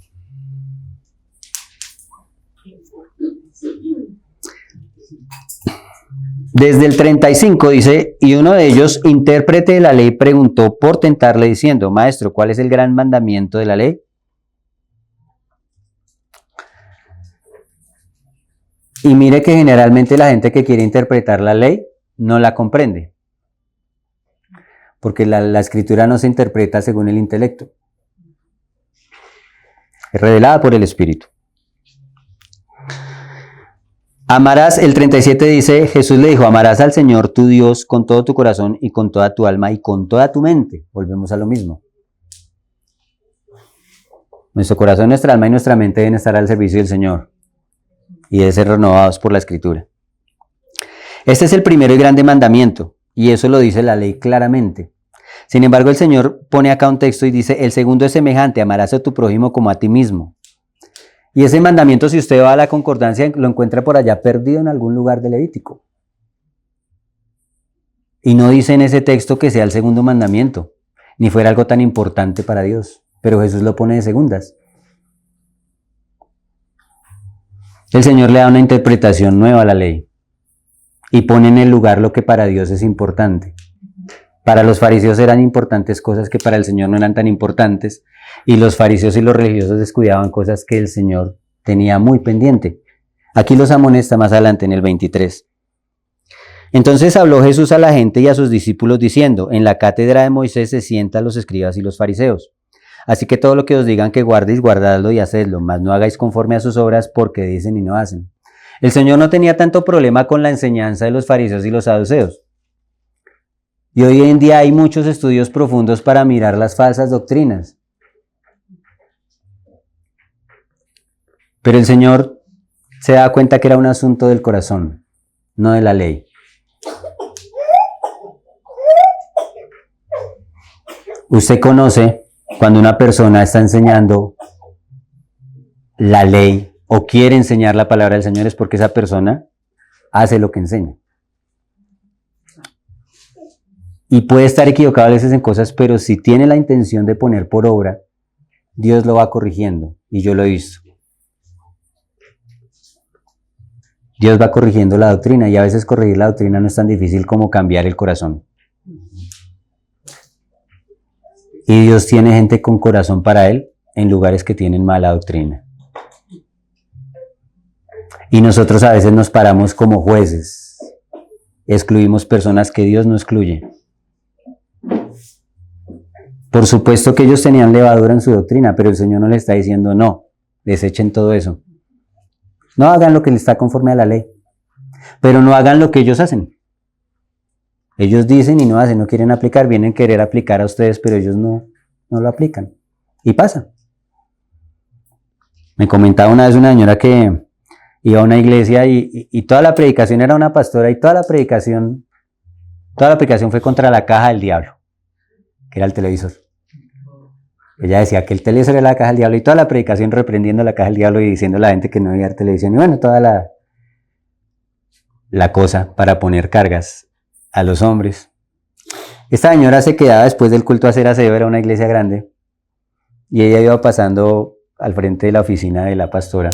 Desde el 35 dice, y uno de ellos, intérprete de la ley, preguntó por tentarle diciendo, Maestro, ¿cuál es el gran mandamiento de la ley? Y mire que generalmente la gente que quiere interpretar la ley no la comprende, porque la escritura no se interpreta según el intelecto, es revelada por el Espíritu. Amarás, el 37 dice, Jesús le dijo, amarás al Señor tu Dios con todo tu corazón y con toda tu alma y con toda tu mente. Volvemos a lo mismo. Nuestro corazón, nuestra alma y nuestra mente deben estar al servicio del Señor y deben ser renovados por la Escritura. Este es el primero y grande mandamiento, y eso lo dice la ley claramente. Sin embargo, el Señor pone acá un texto y dice, el segundo es semejante, amarás a tu prójimo como a ti mismo. Y ese mandamiento, si usted va a la concordancia, lo encuentra por allá perdido en algún lugar de Levítico. Y no dice en ese texto que sea el segundo mandamiento, ni fuera algo tan importante para Dios, pero Jesús lo pone de segundas. El Señor le da una interpretación nueva a la ley y pone en el lugar lo que para Dios es importante. Para los fariseos eran importantes cosas que para el Señor no eran tan importantes, y los fariseos y los religiosos descuidaban cosas que el Señor tenía muy pendiente. Aquí los amonesta más adelante en el 23. Entonces habló Jesús a la gente y a sus discípulos diciendo, en la cátedra de Moisés se sientan los escribas y los fariseos. Así que todo lo que os digan que guardéis, guardadlo y hacedlo, mas no hagáis conforme a sus obras porque dicen y no hacen. El Señor no tenía tanto problema con la enseñanza de los fariseos y los saduceos. Y hoy en día hay muchos estudios profundos para mirar las falsas doctrinas. Pero el Señor se da cuenta que era un asunto del corazón, no de la ley. Usted conoce cuando una persona está enseñando la ley o quiere enseñar la palabra del Señor, es porque esa persona hace lo que enseña. Y puede estar equivocado a veces en cosas, pero si tiene la intención de poner por obra, Dios lo va corrigiendo, y yo lo he visto. Dios va corrigiendo la doctrina, y a veces corregir la doctrina no es tan difícil como cambiar el corazón. Y Dios tiene gente con corazón para Él en lugares que tienen mala doctrina. Y nosotros a veces nos paramos como jueces. Excluimos personas que Dios no excluye. Por supuesto que ellos tenían levadura en su doctrina, pero el Señor no les está diciendo no, desechen todo eso. No hagan lo que les está conforme a la ley, pero no hagan lo que ellos hacen. Ellos dicen y no hacen, no quieren aplicar, vienen a querer aplicar a ustedes, pero ellos no lo aplican. Y pasa. Me comentaba una vez una señora que iba a una iglesia y toda la predicación era una pastora y toda la predicación fue contra la caja del diablo, que era el televisor. Ella decía que el televisor era la caja del diablo y toda la predicación reprendiendo la caja del diablo y diciendo a la gente que no debía ver televisión. Y bueno, toda la cosa para poner cargas a los hombres. Esta señora se quedaba después del culto a hacer aseo, era una iglesia grande, y ella iba pasando al frente de la oficina de la pastora.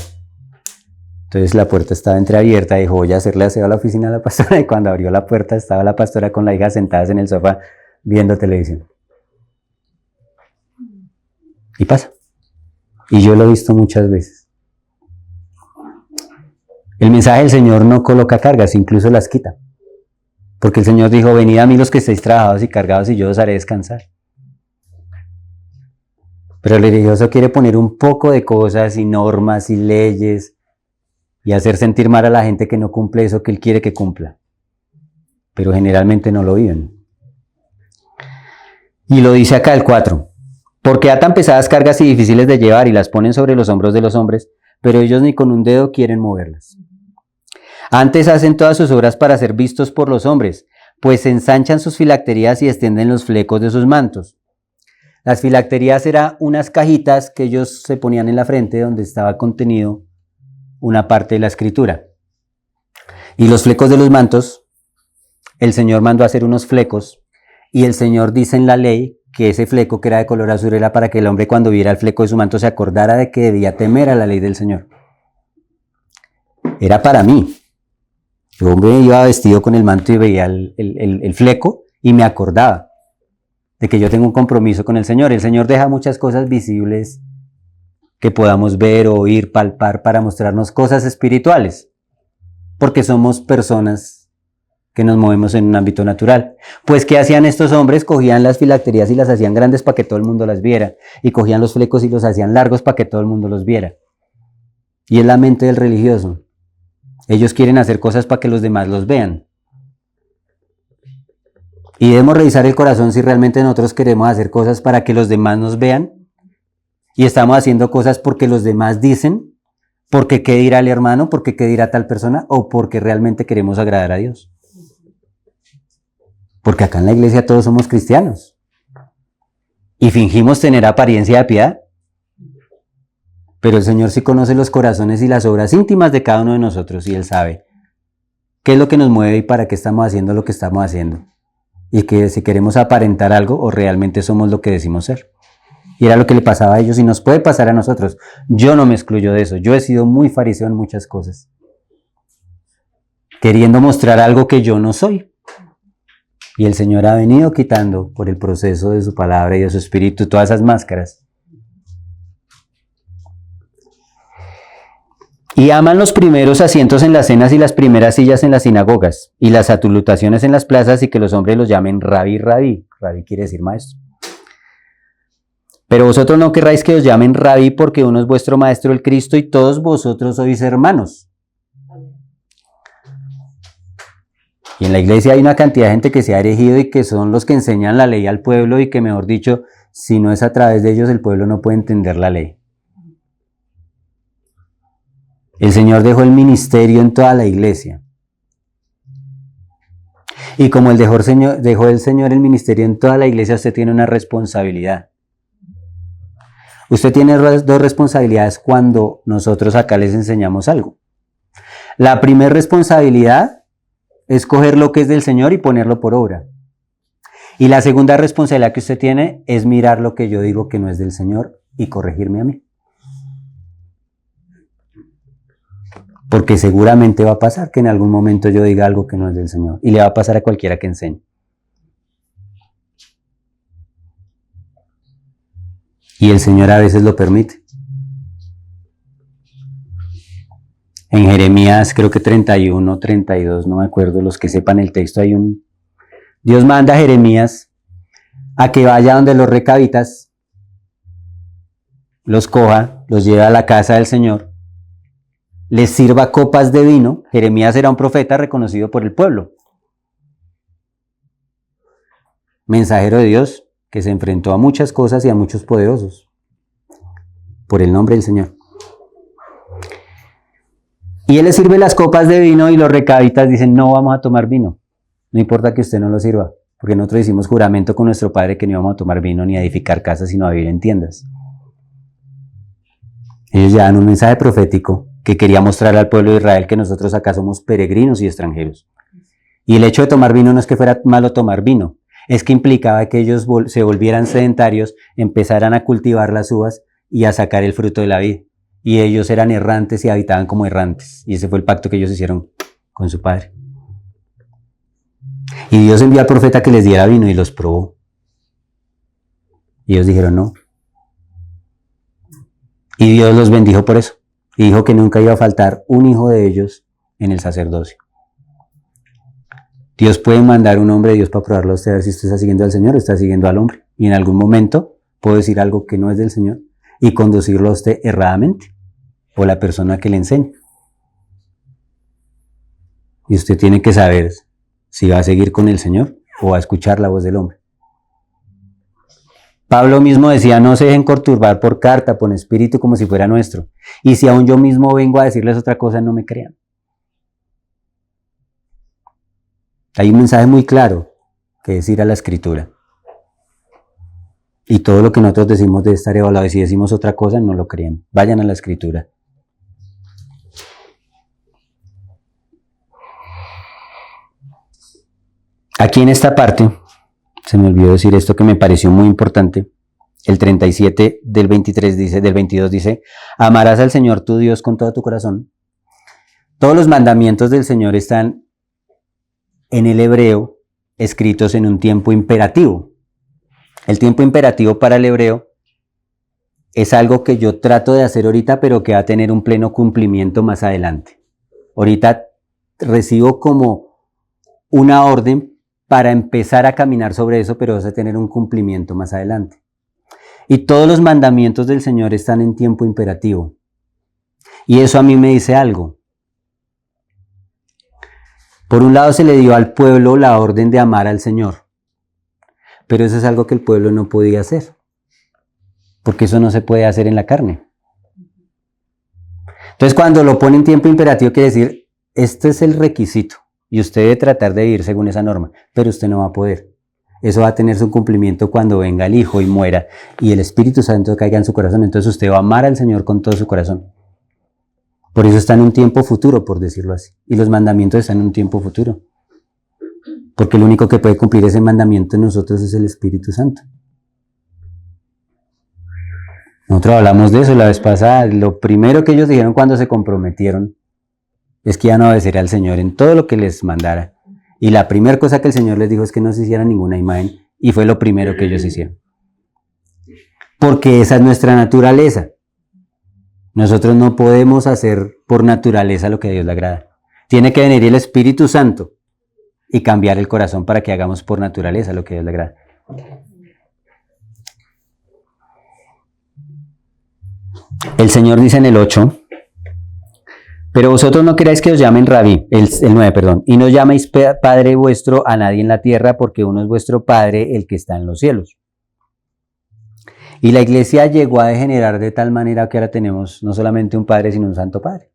Entonces la puerta estaba entreabierta, dijo, voy a hacerle aseo a la oficina de la pastora, y cuando abrió la puerta estaba la pastora con la hija sentadas en el sofá viendo televisión. Y pasa. Y yo lo he visto muchas veces. El mensaje del Señor no coloca cargas, incluso las quita. Porque el Señor dijo, venid a mí los que estéis trabajados y cargados y yo os haré descansar. Pero el religioso quiere poner un poco de cosas y normas y leyes y hacer sentir mal a la gente que no cumple eso que él quiere que cumpla. Pero generalmente no lo viven. Y lo dice acá el 4. Porque atan pesadas cargas y difíciles de llevar y las ponen sobre los hombros de los hombres, pero ellos ni con un dedo quieren moverlas. Antes hacen todas sus obras para ser vistos por los hombres, pues ensanchan sus filacterías y extienden los flecos de sus mantos. Las filacterías eran unas cajitas que ellos se ponían en la frente donde estaba contenido una parte de la escritura. Y los flecos de los mantos, el Señor mandó a hacer unos flecos, y el Señor dice en la ley que ese fleco que era de color azul era para que el hombre cuando viera el fleco de su manto se acordara de que debía temer a la ley del Señor. Era para mí. El hombre iba vestido con el manto y veía el fleco y me acordaba de que yo tengo un compromiso con el Señor. El Señor deja muchas cosas visibles que podamos ver, oír, palpar para mostrarnos cosas espirituales, porque somos personas que nos movemos en un ámbito natural. Pues, ¿qué hacían estos hombres? Cogían las filacterías y las hacían grandes para que todo el mundo las viera, y cogían los flecos y los hacían largos para que todo el mundo los viera. Y es la mente del religioso. Ellos quieren hacer cosas para que los demás los vean. Y debemos revisar el corazón si realmente nosotros queremos hacer cosas para que los demás nos vean Y estamos haciendo cosas porque los demás dicen, porque qué dirá el hermano, porque qué dirá tal persona, o porque realmente queremos agradar a Dios. Porque acá en la iglesia todos somos cristianos. Y fingimos tener apariencia de piedad. Pero el Señor sí conoce los corazones y las obras íntimas de cada uno de nosotros, y Él sabe qué es lo que nos mueve y para qué estamos haciendo lo que estamos haciendo. Y que si queremos aparentar algo o realmente somos lo que decimos ser. Y era lo que le pasaba a ellos y nos puede pasar a nosotros. Yo no me excluyo de eso. Yo he sido muy fariseo en muchas cosas. Queriendo mostrar algo que yo no soy. Y el Señor ha venido quitando por el proceso de su palabra y de su espíritu todas esas máscaras. Y aman los primeros asientos en las cenas y las primeras sillas en las sinagogas y las salutaciones en las plazas y que los hombres los llamen rabí, rabí. Rabí quiere decir maestro. Pero vosotros no querráis que os llamen rabí porque uno es vuestro maestro el Cristo y todos vosotros sois hermanos. Y en la iglesia hay una cantidad de gente que se ha erigido y que son los que enseñan la ley al pueblo y que, mejor dicho, si no es a través de ellos, el pueblo no puede entender la ley. El Señor dejó el ministerio en toda la iglesia. Y como él dejó el Señor el ministerio en toda la iglesia, usted tiene una responsabilidad. Usted tiene dos responsabilidades cuando nosotros acá les enseñamos algo. La primera responsabilidad es coger lo que es del Señor y ponerlo por obra. Y la segunda responsabilidad que usted tiene es mirar lo que yo digo que no es del Señor y corregirme a mí. Porque seguramente va a pasar que en algún momento yo diga algo que no es del Señor. Y le va a pasar a cualquiera que enseñe. Y el Señor a veces lo permite. En Jeremías, creo que 31, 32, no me acuerdo, los que sepan el texto, Dios manda a Jeremías a que vaya donde los recabitas, los coja, los lleve a la casa del Señor, les sirva copas de vino. Jeremías era un profeta reconocido por el pueblo. Mensajero de Dios que se enfrentó a muchas cosas y a muchos poderosos por el nombre del Señor. Y él les sirve las copas de vino y los recabitas dicen, no vamos a tomar vino. No importa que usted no lo sirva, porque nosotros hicimos juramento con nuestro padre que no íbamos a tomar vino ni a edificar casas, sino a vivir en tiendas. Ellos ya dan un mensaje profético que quería mostrar al pueblo de Israel que nosotros acá somos peregrinos y extranjeros. Y el hecho de tomar vino no es que fuera malo tomar vino, es que implicaba que ellos se volvieran sedentarios, empezaran a cultivar las uvas y a sacar el fruto de la vid. Y ellos eran errantes y habitaban como errantes. Y ese fue el pacto que ellos hicieron con su padre. Y Dios envió al profeta que les diera vino y los probó. Y ellos dijeron no. Y Dios los bendijo por eso. Y dijo que nunca iba a faltar un hijo de ellos en el sacerdocio. Dios puede mandar un hombre de Dios para probarlo a usted, a ver si usted está siguiendo al Señor o está siguiendo al hombre. Y en algún momento puedo decir algo que no es del Señor y conducirlo a usted erradamente. O la persona que le enseña. Y usted tiene que saber si va a seguir con el Señor o va a escuchar la voz del hombre. Pablo mismo decía, no se dejen perturbar por carta, por espíritu como si fuera nuestro. Y si aún yo mismo vengo a decirles otra cosa, no me crean. Hay un mensaje muy claro que es ir a la Escritura. Y todo lo que nosotros decimos debe estar evaluado. Y si decimos otra cosa, no lo crean. Vayan a la Escritura. Aquí en esta parte, se me olvidó decir esto que me pareció muy importante. El 37 del 23 dice, del 22 dice, amarás al Señor tu Dios con todo tu corazón. Todos los mandamientos del Señor están en el hebreo escritos en un tiempo imperativo. El tiempo imperativo para el hebreo es algo que yo trato de hacer ahorita, pero que va a tener un pleno cumplimiento más adelante. Ahorita recibo como una orden para empezar a caminar sobre eso, pero vas a tener un cumplimiento más adelante. Y todos los mandamientos del Señor están en tiempo imperativo. Y eso a mí me dice algo. Por un lado se le dio al pueblo la orden de amar al Señor, pero eso es algo que el pueblo no podía hacer. porque eso no se puede hacer en la carne. Entonces, cuando lo pone en tiempo imperativo, quiere decir, este es el requisito, y usted debe tratar de vivir según esa norma, pero usted no va a poder. Eso va a tener su cumplimiento cuando venga el Hijo y muera, y el Espíritu Santo caiga en su corazón. Entonces usted va a amar al Señor con todo su corazón. Por eso está en un tiempo futuro, por decirlo así. Y los mandamientos están en un tiempo futuro. Porque el único que puede cumplir ese mandamiento en nosotros es el Espíritu Santo. Nosotros hablamos de eso la vez pasada. Lo primero que ellos dijeron cuando se comprometieron es que iban a obedecer al Señor en todo lo que les mandara. Y la primera cosa que el Señor les dijo es que no se hiciera ninguna imagen. Y fue lo primero que ellos hicieron. Porque esa es nuestra naturaleza. Nosotros no podemos hacer por naturaleza lo que a Dios le agrada. Tiene que venir el Espíritu Santo y cambiar el corazón para que hagamos por naturaleza lo que a Dios le agrada. El Señor dice en el 8, pero vosotros no queráis que os llamen Rabí, el 9, perdón, y no llaméis Padre vuestro a nadie en la tierra, porque uno es vuestro Padre, el que está en los cielos. Y la iglesia llegó a degenerar de tal manera que ahora tenemos no solamente un Padre, sino un Santo Padre.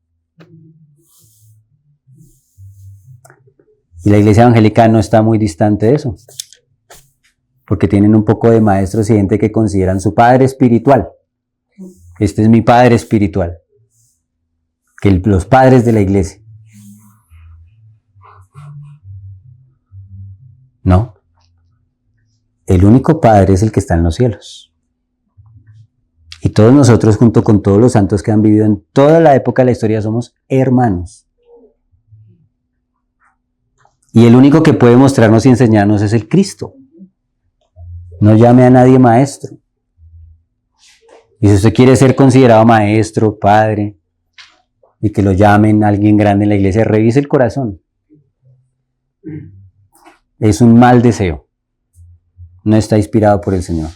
Y la iglesia evangélica no está muy distante de eso, porque tienen un poco de maestros y gente que consideran su Padre espiritual. Este es mi Padre espiritual. Que los padres de la iglesia. No. El único Padre es el que está en los cielos. Y todos nosotros, junto con todos los santos que han vivido en toda la época de la historia, somos hermanos. Y el único que puede mostrarnos y enseñarnos es el Cristo. No llame a nadie maestro. Y si usted quiere ser considerado maestro, padre, y que lo llamen a alguien grande en la iglesia, revise el corazón. Es un mal deseo. No está inspirado por el Señor.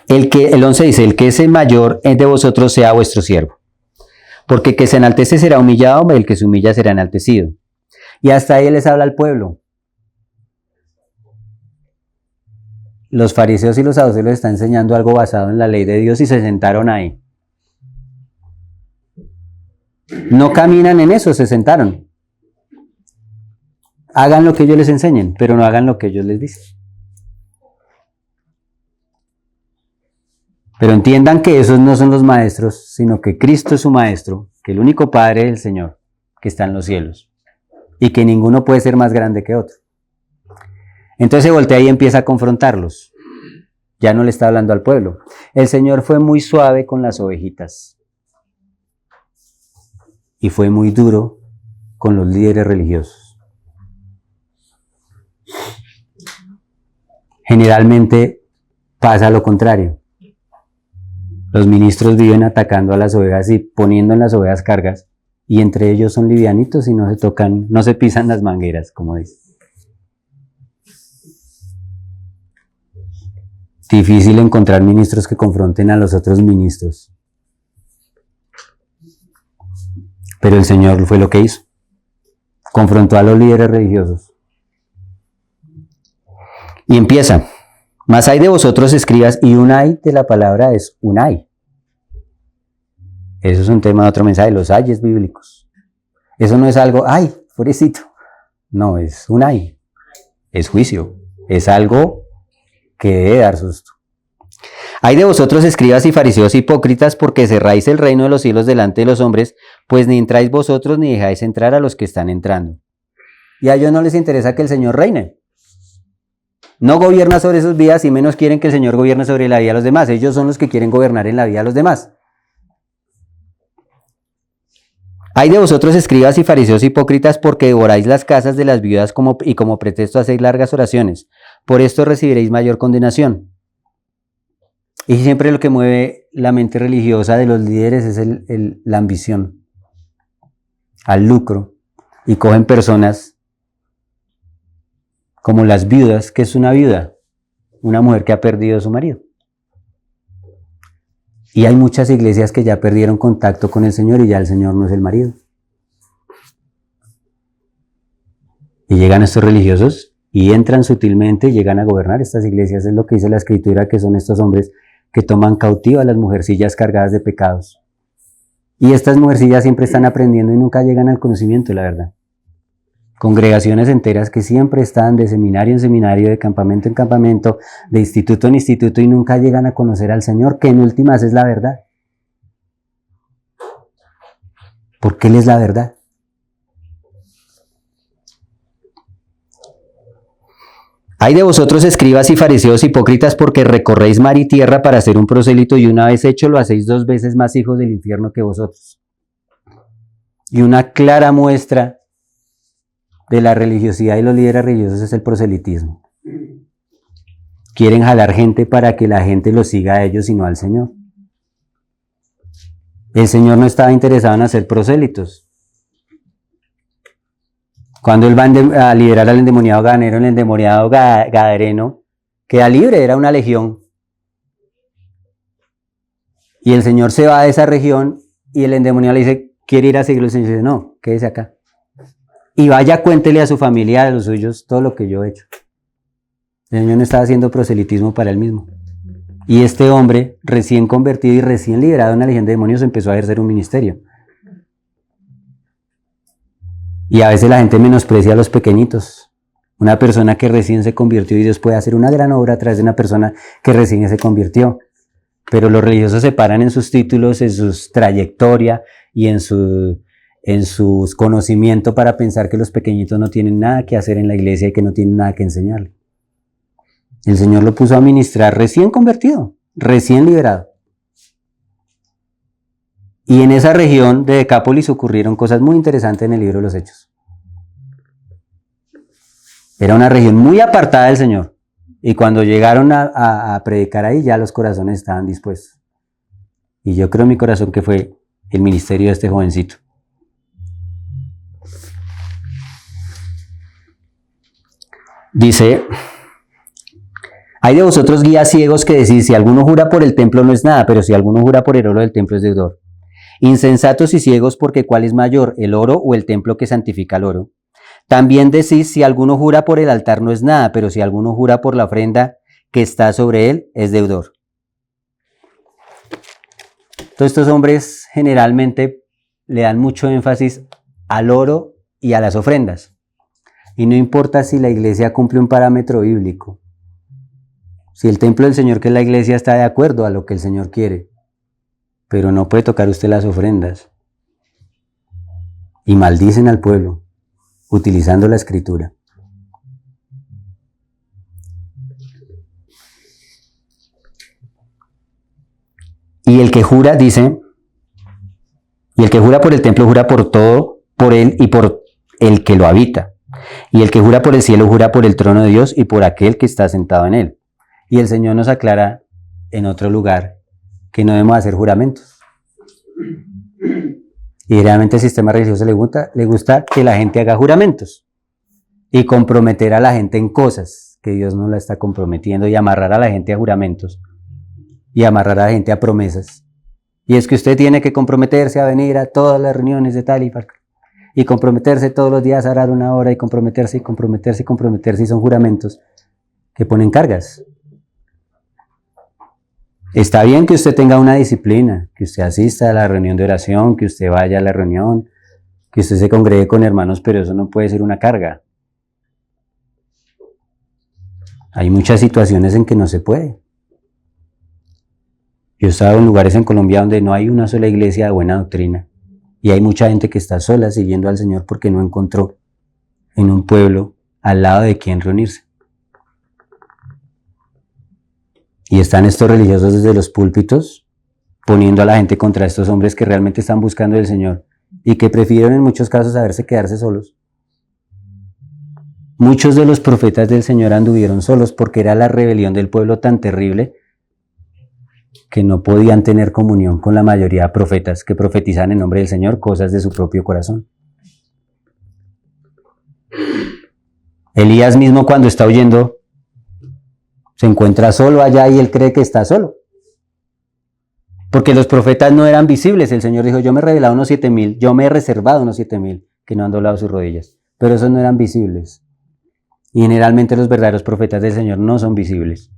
El 11 dice, el que es el mayor de vosotros sea vuestro siervo. Porque el que se enaltece será humillado, el que se humilla será enaltecido. Y hasta ahí les habla al pueblo. Los fariseos y los saduceos les están enseñando algo basado en la ley de Dios y se sentaron ahí. No caminan en eso, se sentaron. Hagan lo que ellos les enseñen, pero no hagan lo que ellos les dicen. Pero entiendan que esos no son los maestros, sino que Cristo es su maestro, que el único Padre es el Señor, que está en los cielos, y que ninguno puede ser más grande que otro. Entonces se voltea y empieza a confrontarlos. Ya no le está hablando al pueblo. El Señor fue muy suave con las ovejitas. Y fue muy duro con los líderes religiosos. Generalmente pasa lo contrario. Los ministros viven atacando a las ovejas y poniendo en las ovejas cargas. Y entre ellos son livianitos y no se tocan, no se pisan las mangueras, como dice. Difícil encontrar ministros que confronten a los otros ministros. Pero el Señor fue lo que hizo. Confrontó a los líderes religiosos. Y empieza. Mas hay de vosotros escribas, y un ay de la palabra es un ay. Eso es un tema de otro mensaje, los ayes bíblicos. Eso no es algo, ay, pobrecito. No, es un ay. Es juicio. Es algo que debe dar susto. Hay de vosotros escribas y fariseos hipócritas, porque cerráis el reino de los cielos delante de los hombres, pues ni entráis vosotros ni dejáis entrar a los que están entrando. Y a ellos no les interesa que el Señor reine. No gobierna sobre sus vidas y menos quieren que el Señor gobierne sobre la vida de los demás. Ellos son los que quieren gobernar en la vida de los demás. Hay de vosotros escribas y fariseos hipócritas, porque devoráis las casas de las viudas y como pretexto hacéis largas oraciones. Por esto recibiréis mayor condenación. Y siempre lo que mueve la mente religiosa de los líderes es la ambición al lucro. Y cogen personas como las viudas. ¿Qué es una viuda? Una mujer que ha perdido a su marido. Y hay muchas iglesias que ya perdieron contacto con el Señor y ya el Señor no es el marido. Y llegan estos religiosos y entran sutilmente y llegan a gobernar estas iglesias. Es lo que dice la Escritura, que son estos hombres que toman cautiva a las mujercillas cargadas de pecados. Y estas mujercillas siempre están aprendiendo y nunca llegan al conocimiento, la verdad. Congregaciones enteras que siempre están de seminario en seminario, de campamento en campamento, de instituto en instituto y nunca llegan a conocer al Señor, que en últimas es la verdad. Porque Él es la verdad. Hay de vosotros, escribas y fariseos hipócritas, porque recorréis mar y tierra para ser un prosélito, y una vez hecho lo hacéis 2 veces más hijos del infierno que vosotros. Y una clara muestra de la religiosidad y los líderes religiosos es el proselitismo. Quieren jalar gente para que la gente los siga a ellos y no al Señor. El Señor no estaba interesado en hacer prosélitos. Cuando Él va a liberar al endemoniado gadareno, el endemoniado gadareno queda libre, era una legión. Y el Señor se va de esa región y el endemoniado le dice, ¿quiere ir a seguirlo? El Señor dice, no, quédese acá. Y vaya, cuéntele a su familia, a los suyos, todo lo que yo he hecho. El Señor no estaba haciendo proselitismo para Él mismo. Y este hombre, recién convertido y recién liberado de una legión de demonios, empezó a ejercer un ministerio. Y a veces la gente menosprecia a los pequeñitos. Una persona que recién se convirtió y Dios puede hacer una gran obra a través de una persona que recién se convirtió. Pero los religiosos se paran en sus títulos, en su trayectoria y en sus conocimientos para pensar que los pequeñitos no tienen nada que hacer en la iglesia y que no tienen nada que enseñarle. El Señor lo puso a ministrar recién convertido, recién liberado. Y en esa región de Decápolis ocurrieron cosas muy interesantes en el libro de los Hechos. Era una región muy apartada del Señor. Y cuando llegaron a predicar ahí, ya los corazones estaban dispuestos. Y yo creo en mi corazón que fue el ministerio de este jovencito. Dice, hay de vosotros guías ciegos que decís, si alguno jura por el templo no es nada, pero si alguno jura por el oro del templo es deudor. Insensatos y ciegos, porque ¿cuál es mayor, el oro o el templo que santifica el oro? También decís, si alguno jura por el altar no es nada, pero si alguno jura por la ofrenda que está sobre él, es deudor. Todos estos hombres generalmente le dan mucho énfasis al oro y a las ofrendas. Y no importa si la iglesia cumple un parámetro bíblico. Si el templo del Señor, que es la iglesia, está de acuerdo a lo que el Señor quiere, pero no puede tocar usted las ofrendas. Y maldicen al pueblo, utilizando la Escritura. Y el que jura, dice, y el que jura por el templo jura por todo, por él y por el que lo habita. Y el que jura por el cielo jura por el trono de Dios y por aquel que está sentado en él. Y el Señor nos aclara en otro lugar que no debemos hacer juramentos. Y realmente el sistema religioso le gusta que la gente haga juramentos y comprometer a la gente en cosas que Dios no la está comprometiendo y amarrar a la gente a juramentos y amarrar a la gente a promesas. Y es que usted tiene que comprometerse a venir a todas las reuniones de tal y comprometerse todos los días a orar 1 hora y comprometerse y son juramentos que ponen cargas. Está bien que usted tenga una disciplina, que usted asista a la reunión de oración, que usted vaya a la reunión, que usted se congregue con hermanos, pero eso no puede ser una carga. Hay muchas situaciones en que no se puede. Yo he estado en lugares en Colombia donde no hay una sola iglesia de buena doctrina y hay mucha gente que está sola siguiendo al Señor porque no encontró en un pueblo al lado de quien reunirse. Y están estos religiosos desde los púlpitos poniendo a la gente contra estos hombres que realmente están buscando al Señor y que prefirieron en muchos casos quedarse solos. Muchos de los profetas del Señor anduvieron solos porque era la rebelión del pueblo tan terrible que no podían tener comunión con la mayoría de profetas que profetizan en nombre del Señor cosas de su propio corazón. Elías mismo, cuando está huyendo, se encuentra solo allá y él cree que está solo. Porque los profetas no eran visibles. El Señor dijo, yo me he revelado unos 7,000, yo me he reservado unos 7,000 que no han doblado sus rodillas. Pero esos no eran visibles. Y generalmente los verdaderos profetas del Señor no son visibles.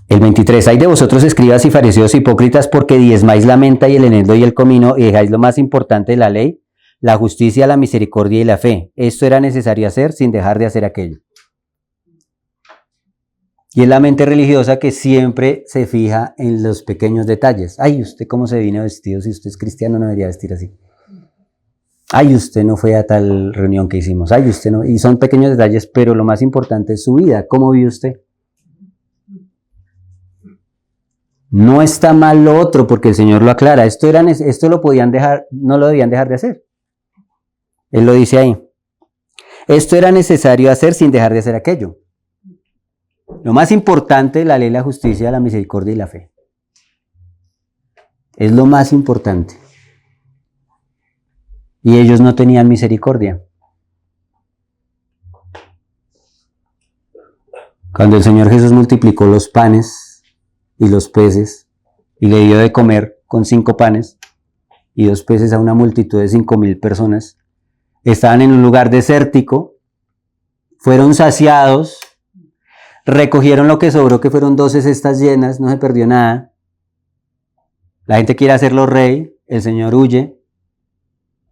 El 23, hay de vosotros escribas y fariseos hipócritas porque diezmáis la menta y el eneldo y el comino y dejáis lo más importante de la ley, la justicia, la misericordia y la fe. Esto era necesario hacer sin dejar de hacer aquello. Y es la mente religiosa que siempre se fija en los pequeños detalles. Ay, ¿usted cómo se vino vestido? Si usted es cristiano no debería vestir así. Ay, usted no fue a tal reunión que hicimos. Ay, usted no. Y son pequeños detalles, pero lo más importante es su vida. ¿Cómo vive usted? No está mal lo otro, porque el Señor lo aclara. Esto lo podían dejar, no lo debían dejar de hacer. Él lo dice ahí. Esto era necesario hacer sin dejar de hacer aquello. Lo más importante, la ley, la justicia, la misericordia y la fe. Es lo más importante. Y ellos no tenían misericordia. Cuando el Señor Jesús multiplicó los panes y los peces, y le dio de comer con 5 panes y 2 peces a una multitud de 5,000 personas, estaban en un lugar desértico, fueron saciados, recogieron lo que sobró, que fueron 12 cestas llenas, no se perdió nada. La gente quiere hacerlo rey, el Señor huye,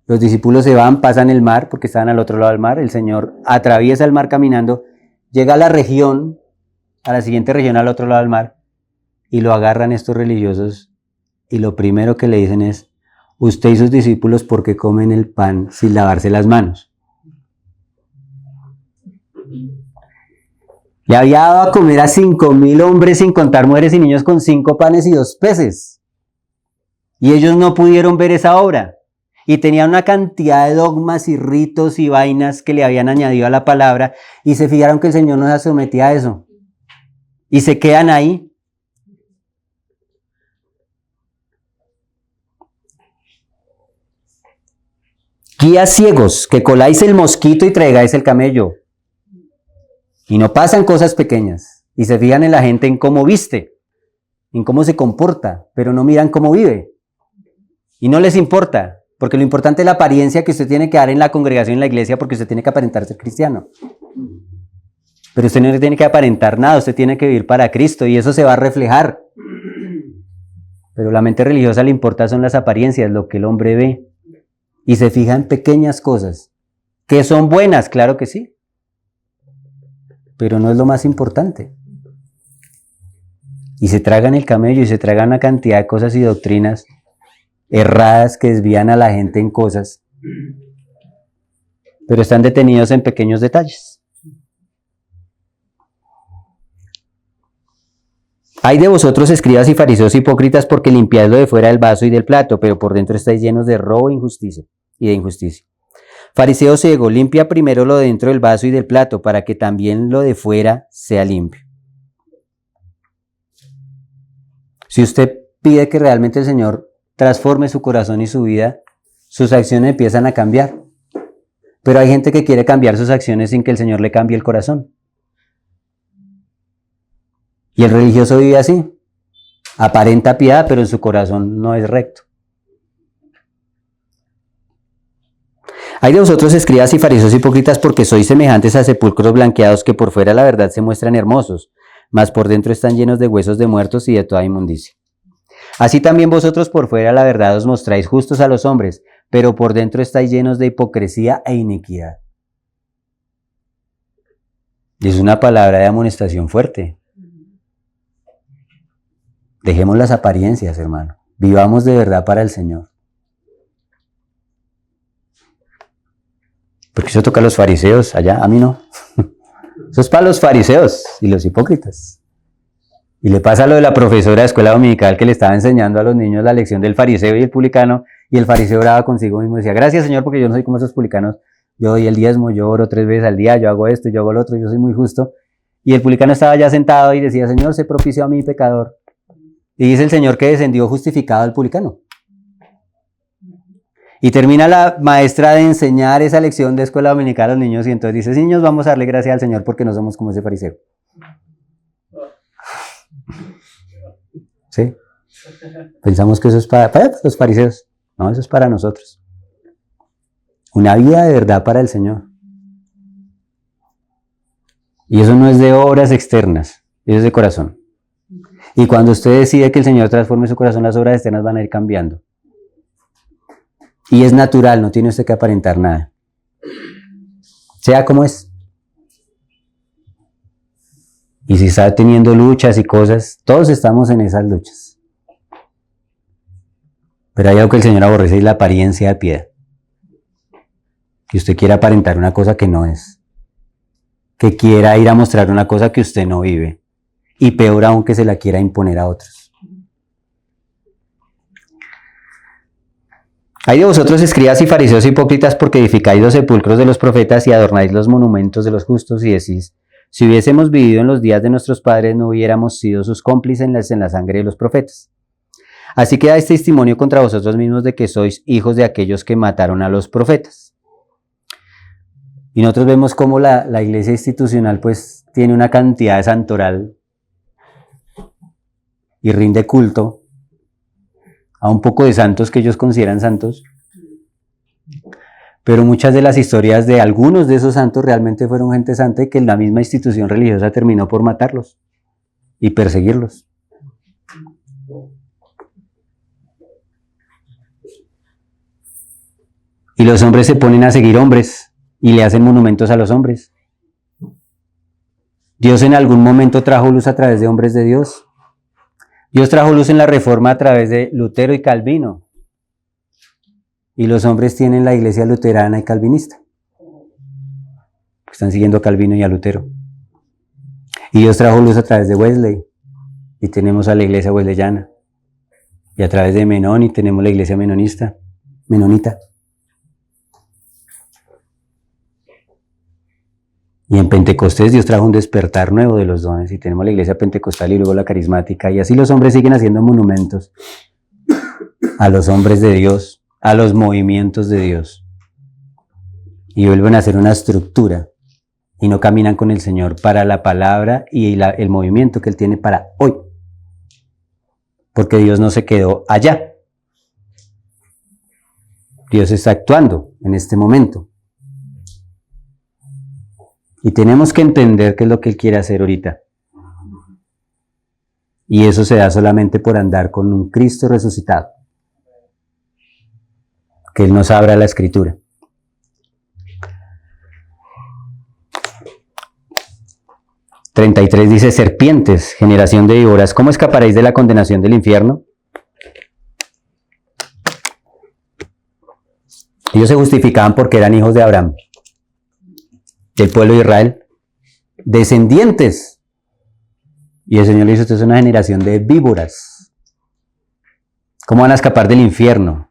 los discípulos se van, pasan el mar, porque estaban al otro lado del mar, el Señor atraviesa el mar caminando, llega a la región, a la siguiente región al otro lado del mar, y lo agarran estos religiosos, y lo primero que le dicen es, usted y sus discípulos, ¿por qué comen el pan sin lavarse las manos? Le había dado a comer a 5,000 hombres, sin contar mujeres y niños, con 5 panes y 2 peces. Y ellos no pudieron ver esa obra. Y tenían una cantidad de dogmas y ritos y vainas que le habían añadido a la palabra, y se fijaron que el Señor no se sometía a eso. Y se quedan ahí. Guías ciegos, que coláis el mosquito y traigáis el camello. Y no pasan cosas pequeñas. Y se fijan en la gente, en cómo viste, en cómo se comporta, pero no miran cómo vive. Y no les importa, porque lo importante es la apariencia que usted tiene que dar en la congregación, en la iglesia, porque usted tiene que aparentar ser cristiano. Pero usted no tiene que aparentar nada, usted tiene que vivir para Cristo y eso se va a reflejar. Pero la mente religiosa le importa son las apariencias, lo que el hombre ve. Y se fija en pequeñas cosas, que son buenas, claro que sí, pero no es lo más importante. Y se tragan el camello y se tragan una cantidad de cosas y doctrinas erradas que desvían a la gente en cosas, pero están detenidos en pequeños detalles. Hay de vosotros, escribas y fariseos hipócritas, porque limpiáis lo de fuera del vaso y del plato, pero por dentro estáis llenos de robo e injusticia. Fariseo ciego, limpia primero lo de dentro del vaso y del plato, para que también lo de fuera sea limpio. Si usted pide que realmente el Señor transforme su corazón y su vida, sus acciones empiezan a cambiar. Pero hay gente que quiere cambiar sus acciones sin que el Señor le cambie el corazón. Y el religioso vive así. Aparenta piedad, pero en su corazón no es recto. Hay de vosotros, escribas y fariseos hipócritas, porque sois semejantes a sepulcros blanqueados, que por fuera la verdad se muestran hermosos, mas por dentro están llenos de huesos de muertos y de toda inmundicia. Así también vosotros por fuera la verdad os mostráis justos a los hombres, pero por dentro estáis llenos de hipocresía e iniquidad. Y es una palabra de amonestación fuerte. Dejemos las apariencias, hermano. Vivamos de verdad para el Señor. Porque eso toca a los fariseos allá, a mí no. Eso es para los fariseos y los hipócritas. Y le pasa lo de la profesora de escuela dominical que le estaba enseñando a los niños la lección del fariseo y el publicano, y el fariseo oraba consigo mismo y decía, gracias Señor, porque yo no soy como esos publicanos, yo doy el diezmo, yo oro 3 veces al día, yo hago esto, yo hago lo otro, yo soy muy justo. Y el publicano estaba ya sentado y decía, Señor, sé propicio a mí, pecador. Y dice el Señor que descendió justificado al publicano. Y termina la maestra de enseñar esa lección de escuela dominical a los niños y entonces dice, niños, vamos a darle gracias al Señor porque no somos como ese fariseo. ¿Sí? Pensamos que eso es para los fariseos. No, eso es para nosotros. Una vida de verdad para el Señor. Y eso no es de obras externas, eso es de corazón. Y cuando usted decide que el Señor transforme su corazón, las obras externas van a ir cambiando. Y es natural, no tiene usted que aparentar nada. Sea como es. Y si está teniendo luchas y cosas, todos estamos en esas luchas. Pero hay algo que el Señor aborrece y es la apariencia de piedad. Que usted quiera aparentar una cosa que no es. Que quiera ir a mostrar una cosa que usted no vive. Y peor aún que se la quiera imponer a otros. Hay de vosotros, escribas y fariseos hipócritas, porque edificáis los sepulcros de los profetas y adornáis los monumentos de los justos, y decís: si hubiésemos vivido en los días de nuestros padres, no hubiéramos sido sus cómplices en la sangre de los profetas. Así que dais testimonio contra vosotros mismos de que sois hijos de aquellos que mataron a los profetas. Y nosotros vemos cómo la iglesia institucional pues tiene una cantidad de santoral y rinde culto a un poco de santos que ellos consideran santos. Pero muchas de las historias de algunos de esos santos realmente fueron gente santa y que la misma institución religiosa terminó por matarlos y perseguirlos. Y los hombres se ponen a seguir hombres y le hacen monumentos a los hombres. Dios en algún momento trajo luz a través de hombres de Dios. Dios trajo luz en la Reforma a través de Lutero y Calvino. Y los hombres tienen la iglesia luterana y calvinista. Están siguiendo a Calvino y a Lutero. Y Dios trajo luz a través de Wesley. Y tenemos a la iglesia wesleyana. Y a través de Menoni tenemos la iglesia menonita. Y en Pentecostés Dios trajo un despertar nuevo de los dones. Y tenemos la iglesia pentecostal y luego la carismática. Y así los hombres siguen haciendo monumentos a los hombres de Dios, a los movimientos de Dios. Y vuelven a hacer una estructura. Y no caminan con el Señor para la palabra y el movimiento que Él tiene para hoy. Porque Dios no se quedó allá. Dios está actuando en este momento. Y tenemos que entender qué es lo que Él quiere hacer ahorita. Y eso se da solamente por andar con un Cristo resucitado. Que Él nos abra la Escritura. ...33 dice: serpientes, generación de víboras, ¿cómo escaparéis de la condenación del infierno? Ellos se justificaban porque eran hijos de Abraham, del pueblo de Israel, descendientes. Y el Señor le dice: usted es una generación de víboras. ¿Cómo van a escapar del infierno?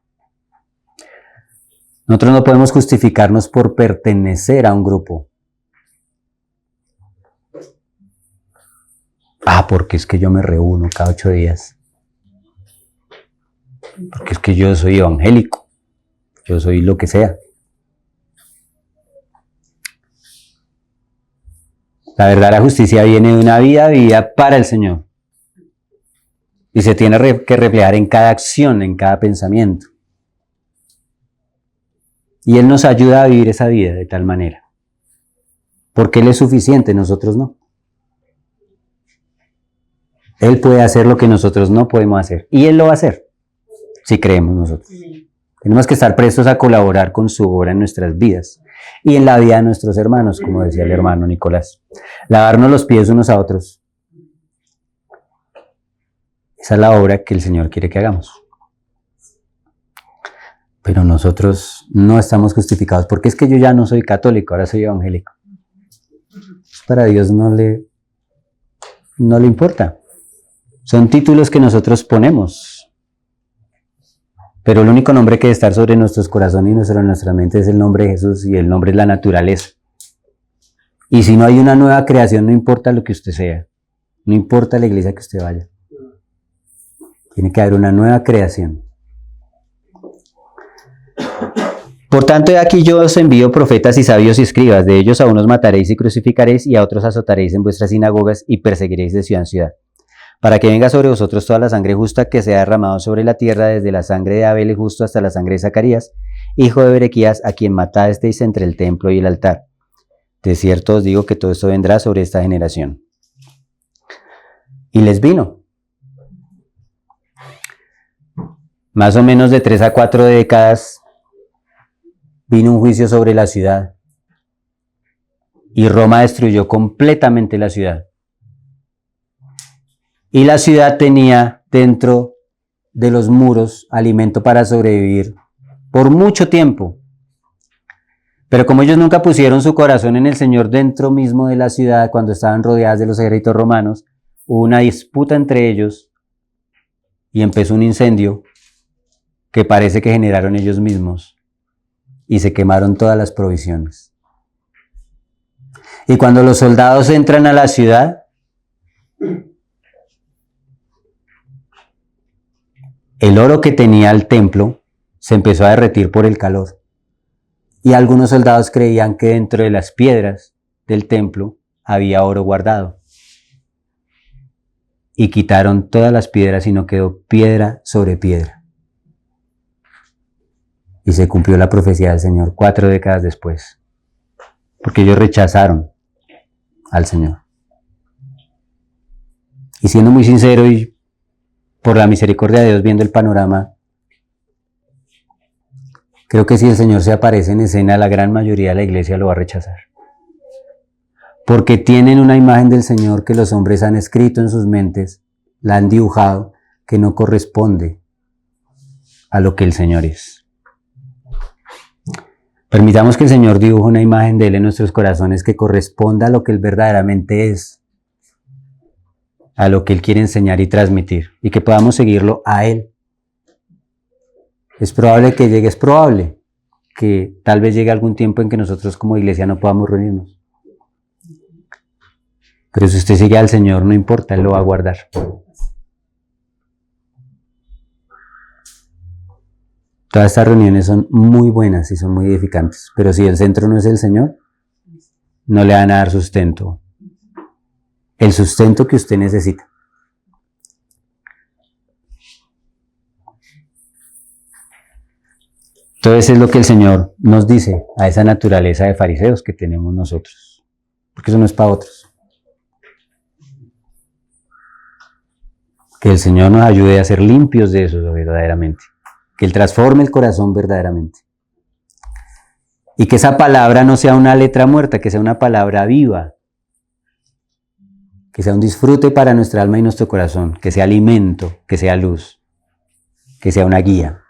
Nosotros no podemos justificarnos por pertenecer a un grupo. Porque es que yo me reúno cada 8 días. Porque es que yo soy evangélico. Yo soy lo que sea. La verdadera justicia viene de una vida para el Señor. Y se tiene que reflejar en cada acción, en cada pensamiento. Y Él nos ayuda a vivir esa vida de tal manera. Porque Él es suficiente, nosotros no. Él puede hacer lo que nosotros no podemos hacer. Y Él lo va a hacer, si creemos nosotros. Tenemos que estar prestos a colaborar con su obra en nuestras vidas. Y en la vida de nuestros hermanos, como decía el hermano Nicolás. Lavarnos los pies unos a otros. Esa es la obra que el Señor quiere que hagamos. Pero nosotros no estamos justificados. Porque es que yo ya no soy católico, ahora soy evangélico. Para Dios no le importa. Son títulos que nosotros ponemos. Pero el único nombre que debe estar sobre nuestros corazones y sobre nuestra mente es el nombre de Jesús, y el nombre es la naturaleza. Y si no hay una nueva creación, no importa lo que usted sea. No importa la iglesia que usted vaya. Tiene que haber una nueva creación. Por tanto, he aquí yo os envío profetas y sabios y escribas. De ellos a unos mataréis y crucificaréis, y a otros azotaréis en vuestras sinagogas y perseguiréis de ciudad en ciudad, para que venga sobre vosotros toda la sangre justa que se ha derramado sobre la tierra, desde la sangre de Abel justo hasta la sangre de Zacarías, hijo de Berequías, a quien matasteis entre el templo y el altar. De cierto os digo que todo esto vendrá sobre esta generación. Y les vino. Más o menos de 3 a 4 décadas vino un juicio sobre la ciudad. Y Roma destruyó completamente la ciudad. Y la ciudad tenía dentro de los muros alimento para sobrevivir por mucho tiempo. Pero como ellos nunca pusieron su corazón en el Señor dentro mismo de la ciudad, cuando estaban rodeadas de los ejércitos romanos, hubo una disputa entre ellos y empezó un incendio que parece que generaron ellos mismos y se quemaron todas las provisiones. Y cuando los soldados entran a la ciudad, el oro que tenía el templo se empezó a derretir por el calor. Y algunos soldados creían que dentro de las piedras del templo había oro guardado. Y quitaron todas las piedras y no quedó piedra sobre piedra. Y se cumplió la profecía del Señor 4 décadas después. Porque ellos rechazaron al Señor. Y siendo muy sincero y por la misericordia de Dios viendo el panorama, creo que si el Señor se aparece en escena, la gran mayoría de la iglesia lo va a rechazar. Porque tienen una imagen del Señor que los hombres han escrito en sus mentes, la han dibujado, que no corresponde a lo que el Señor es. Permitamos que el Señor dibuje una imagen de Él en nuestros corazones que corresponda a lo que Él verdaderamente es, a lo que Él quiere enseñar y transmitir, y que podamos seguirlo a Él. Es probable que tal vez llegue algún tiempo en que nosotros como iglesia no podamos reunirnos. Pero si usted sigue al Señor, no importa, Él lo va a guardar. Todas estas reuniones son muy buenas y son muy edificantes, pero si el centro no es el Señor, no le van a dar sustento. El sustento que usted necesita. Entonces es lo que el Señor nos dice a esa naturaleza de fariseos que tenemos nosotros. Porque eso no es para otros. Que el Señor nos ayude a ser limpios de eso verdaderamente. Que Él transforme el corazón verdaderamente. Y que esa palabra no sea una letra muerta, que sea una palabra viva. Que sea un disfrute para nuestra alma y nuestro corazón. Que sea alimento, que sea luz, que sea una guía.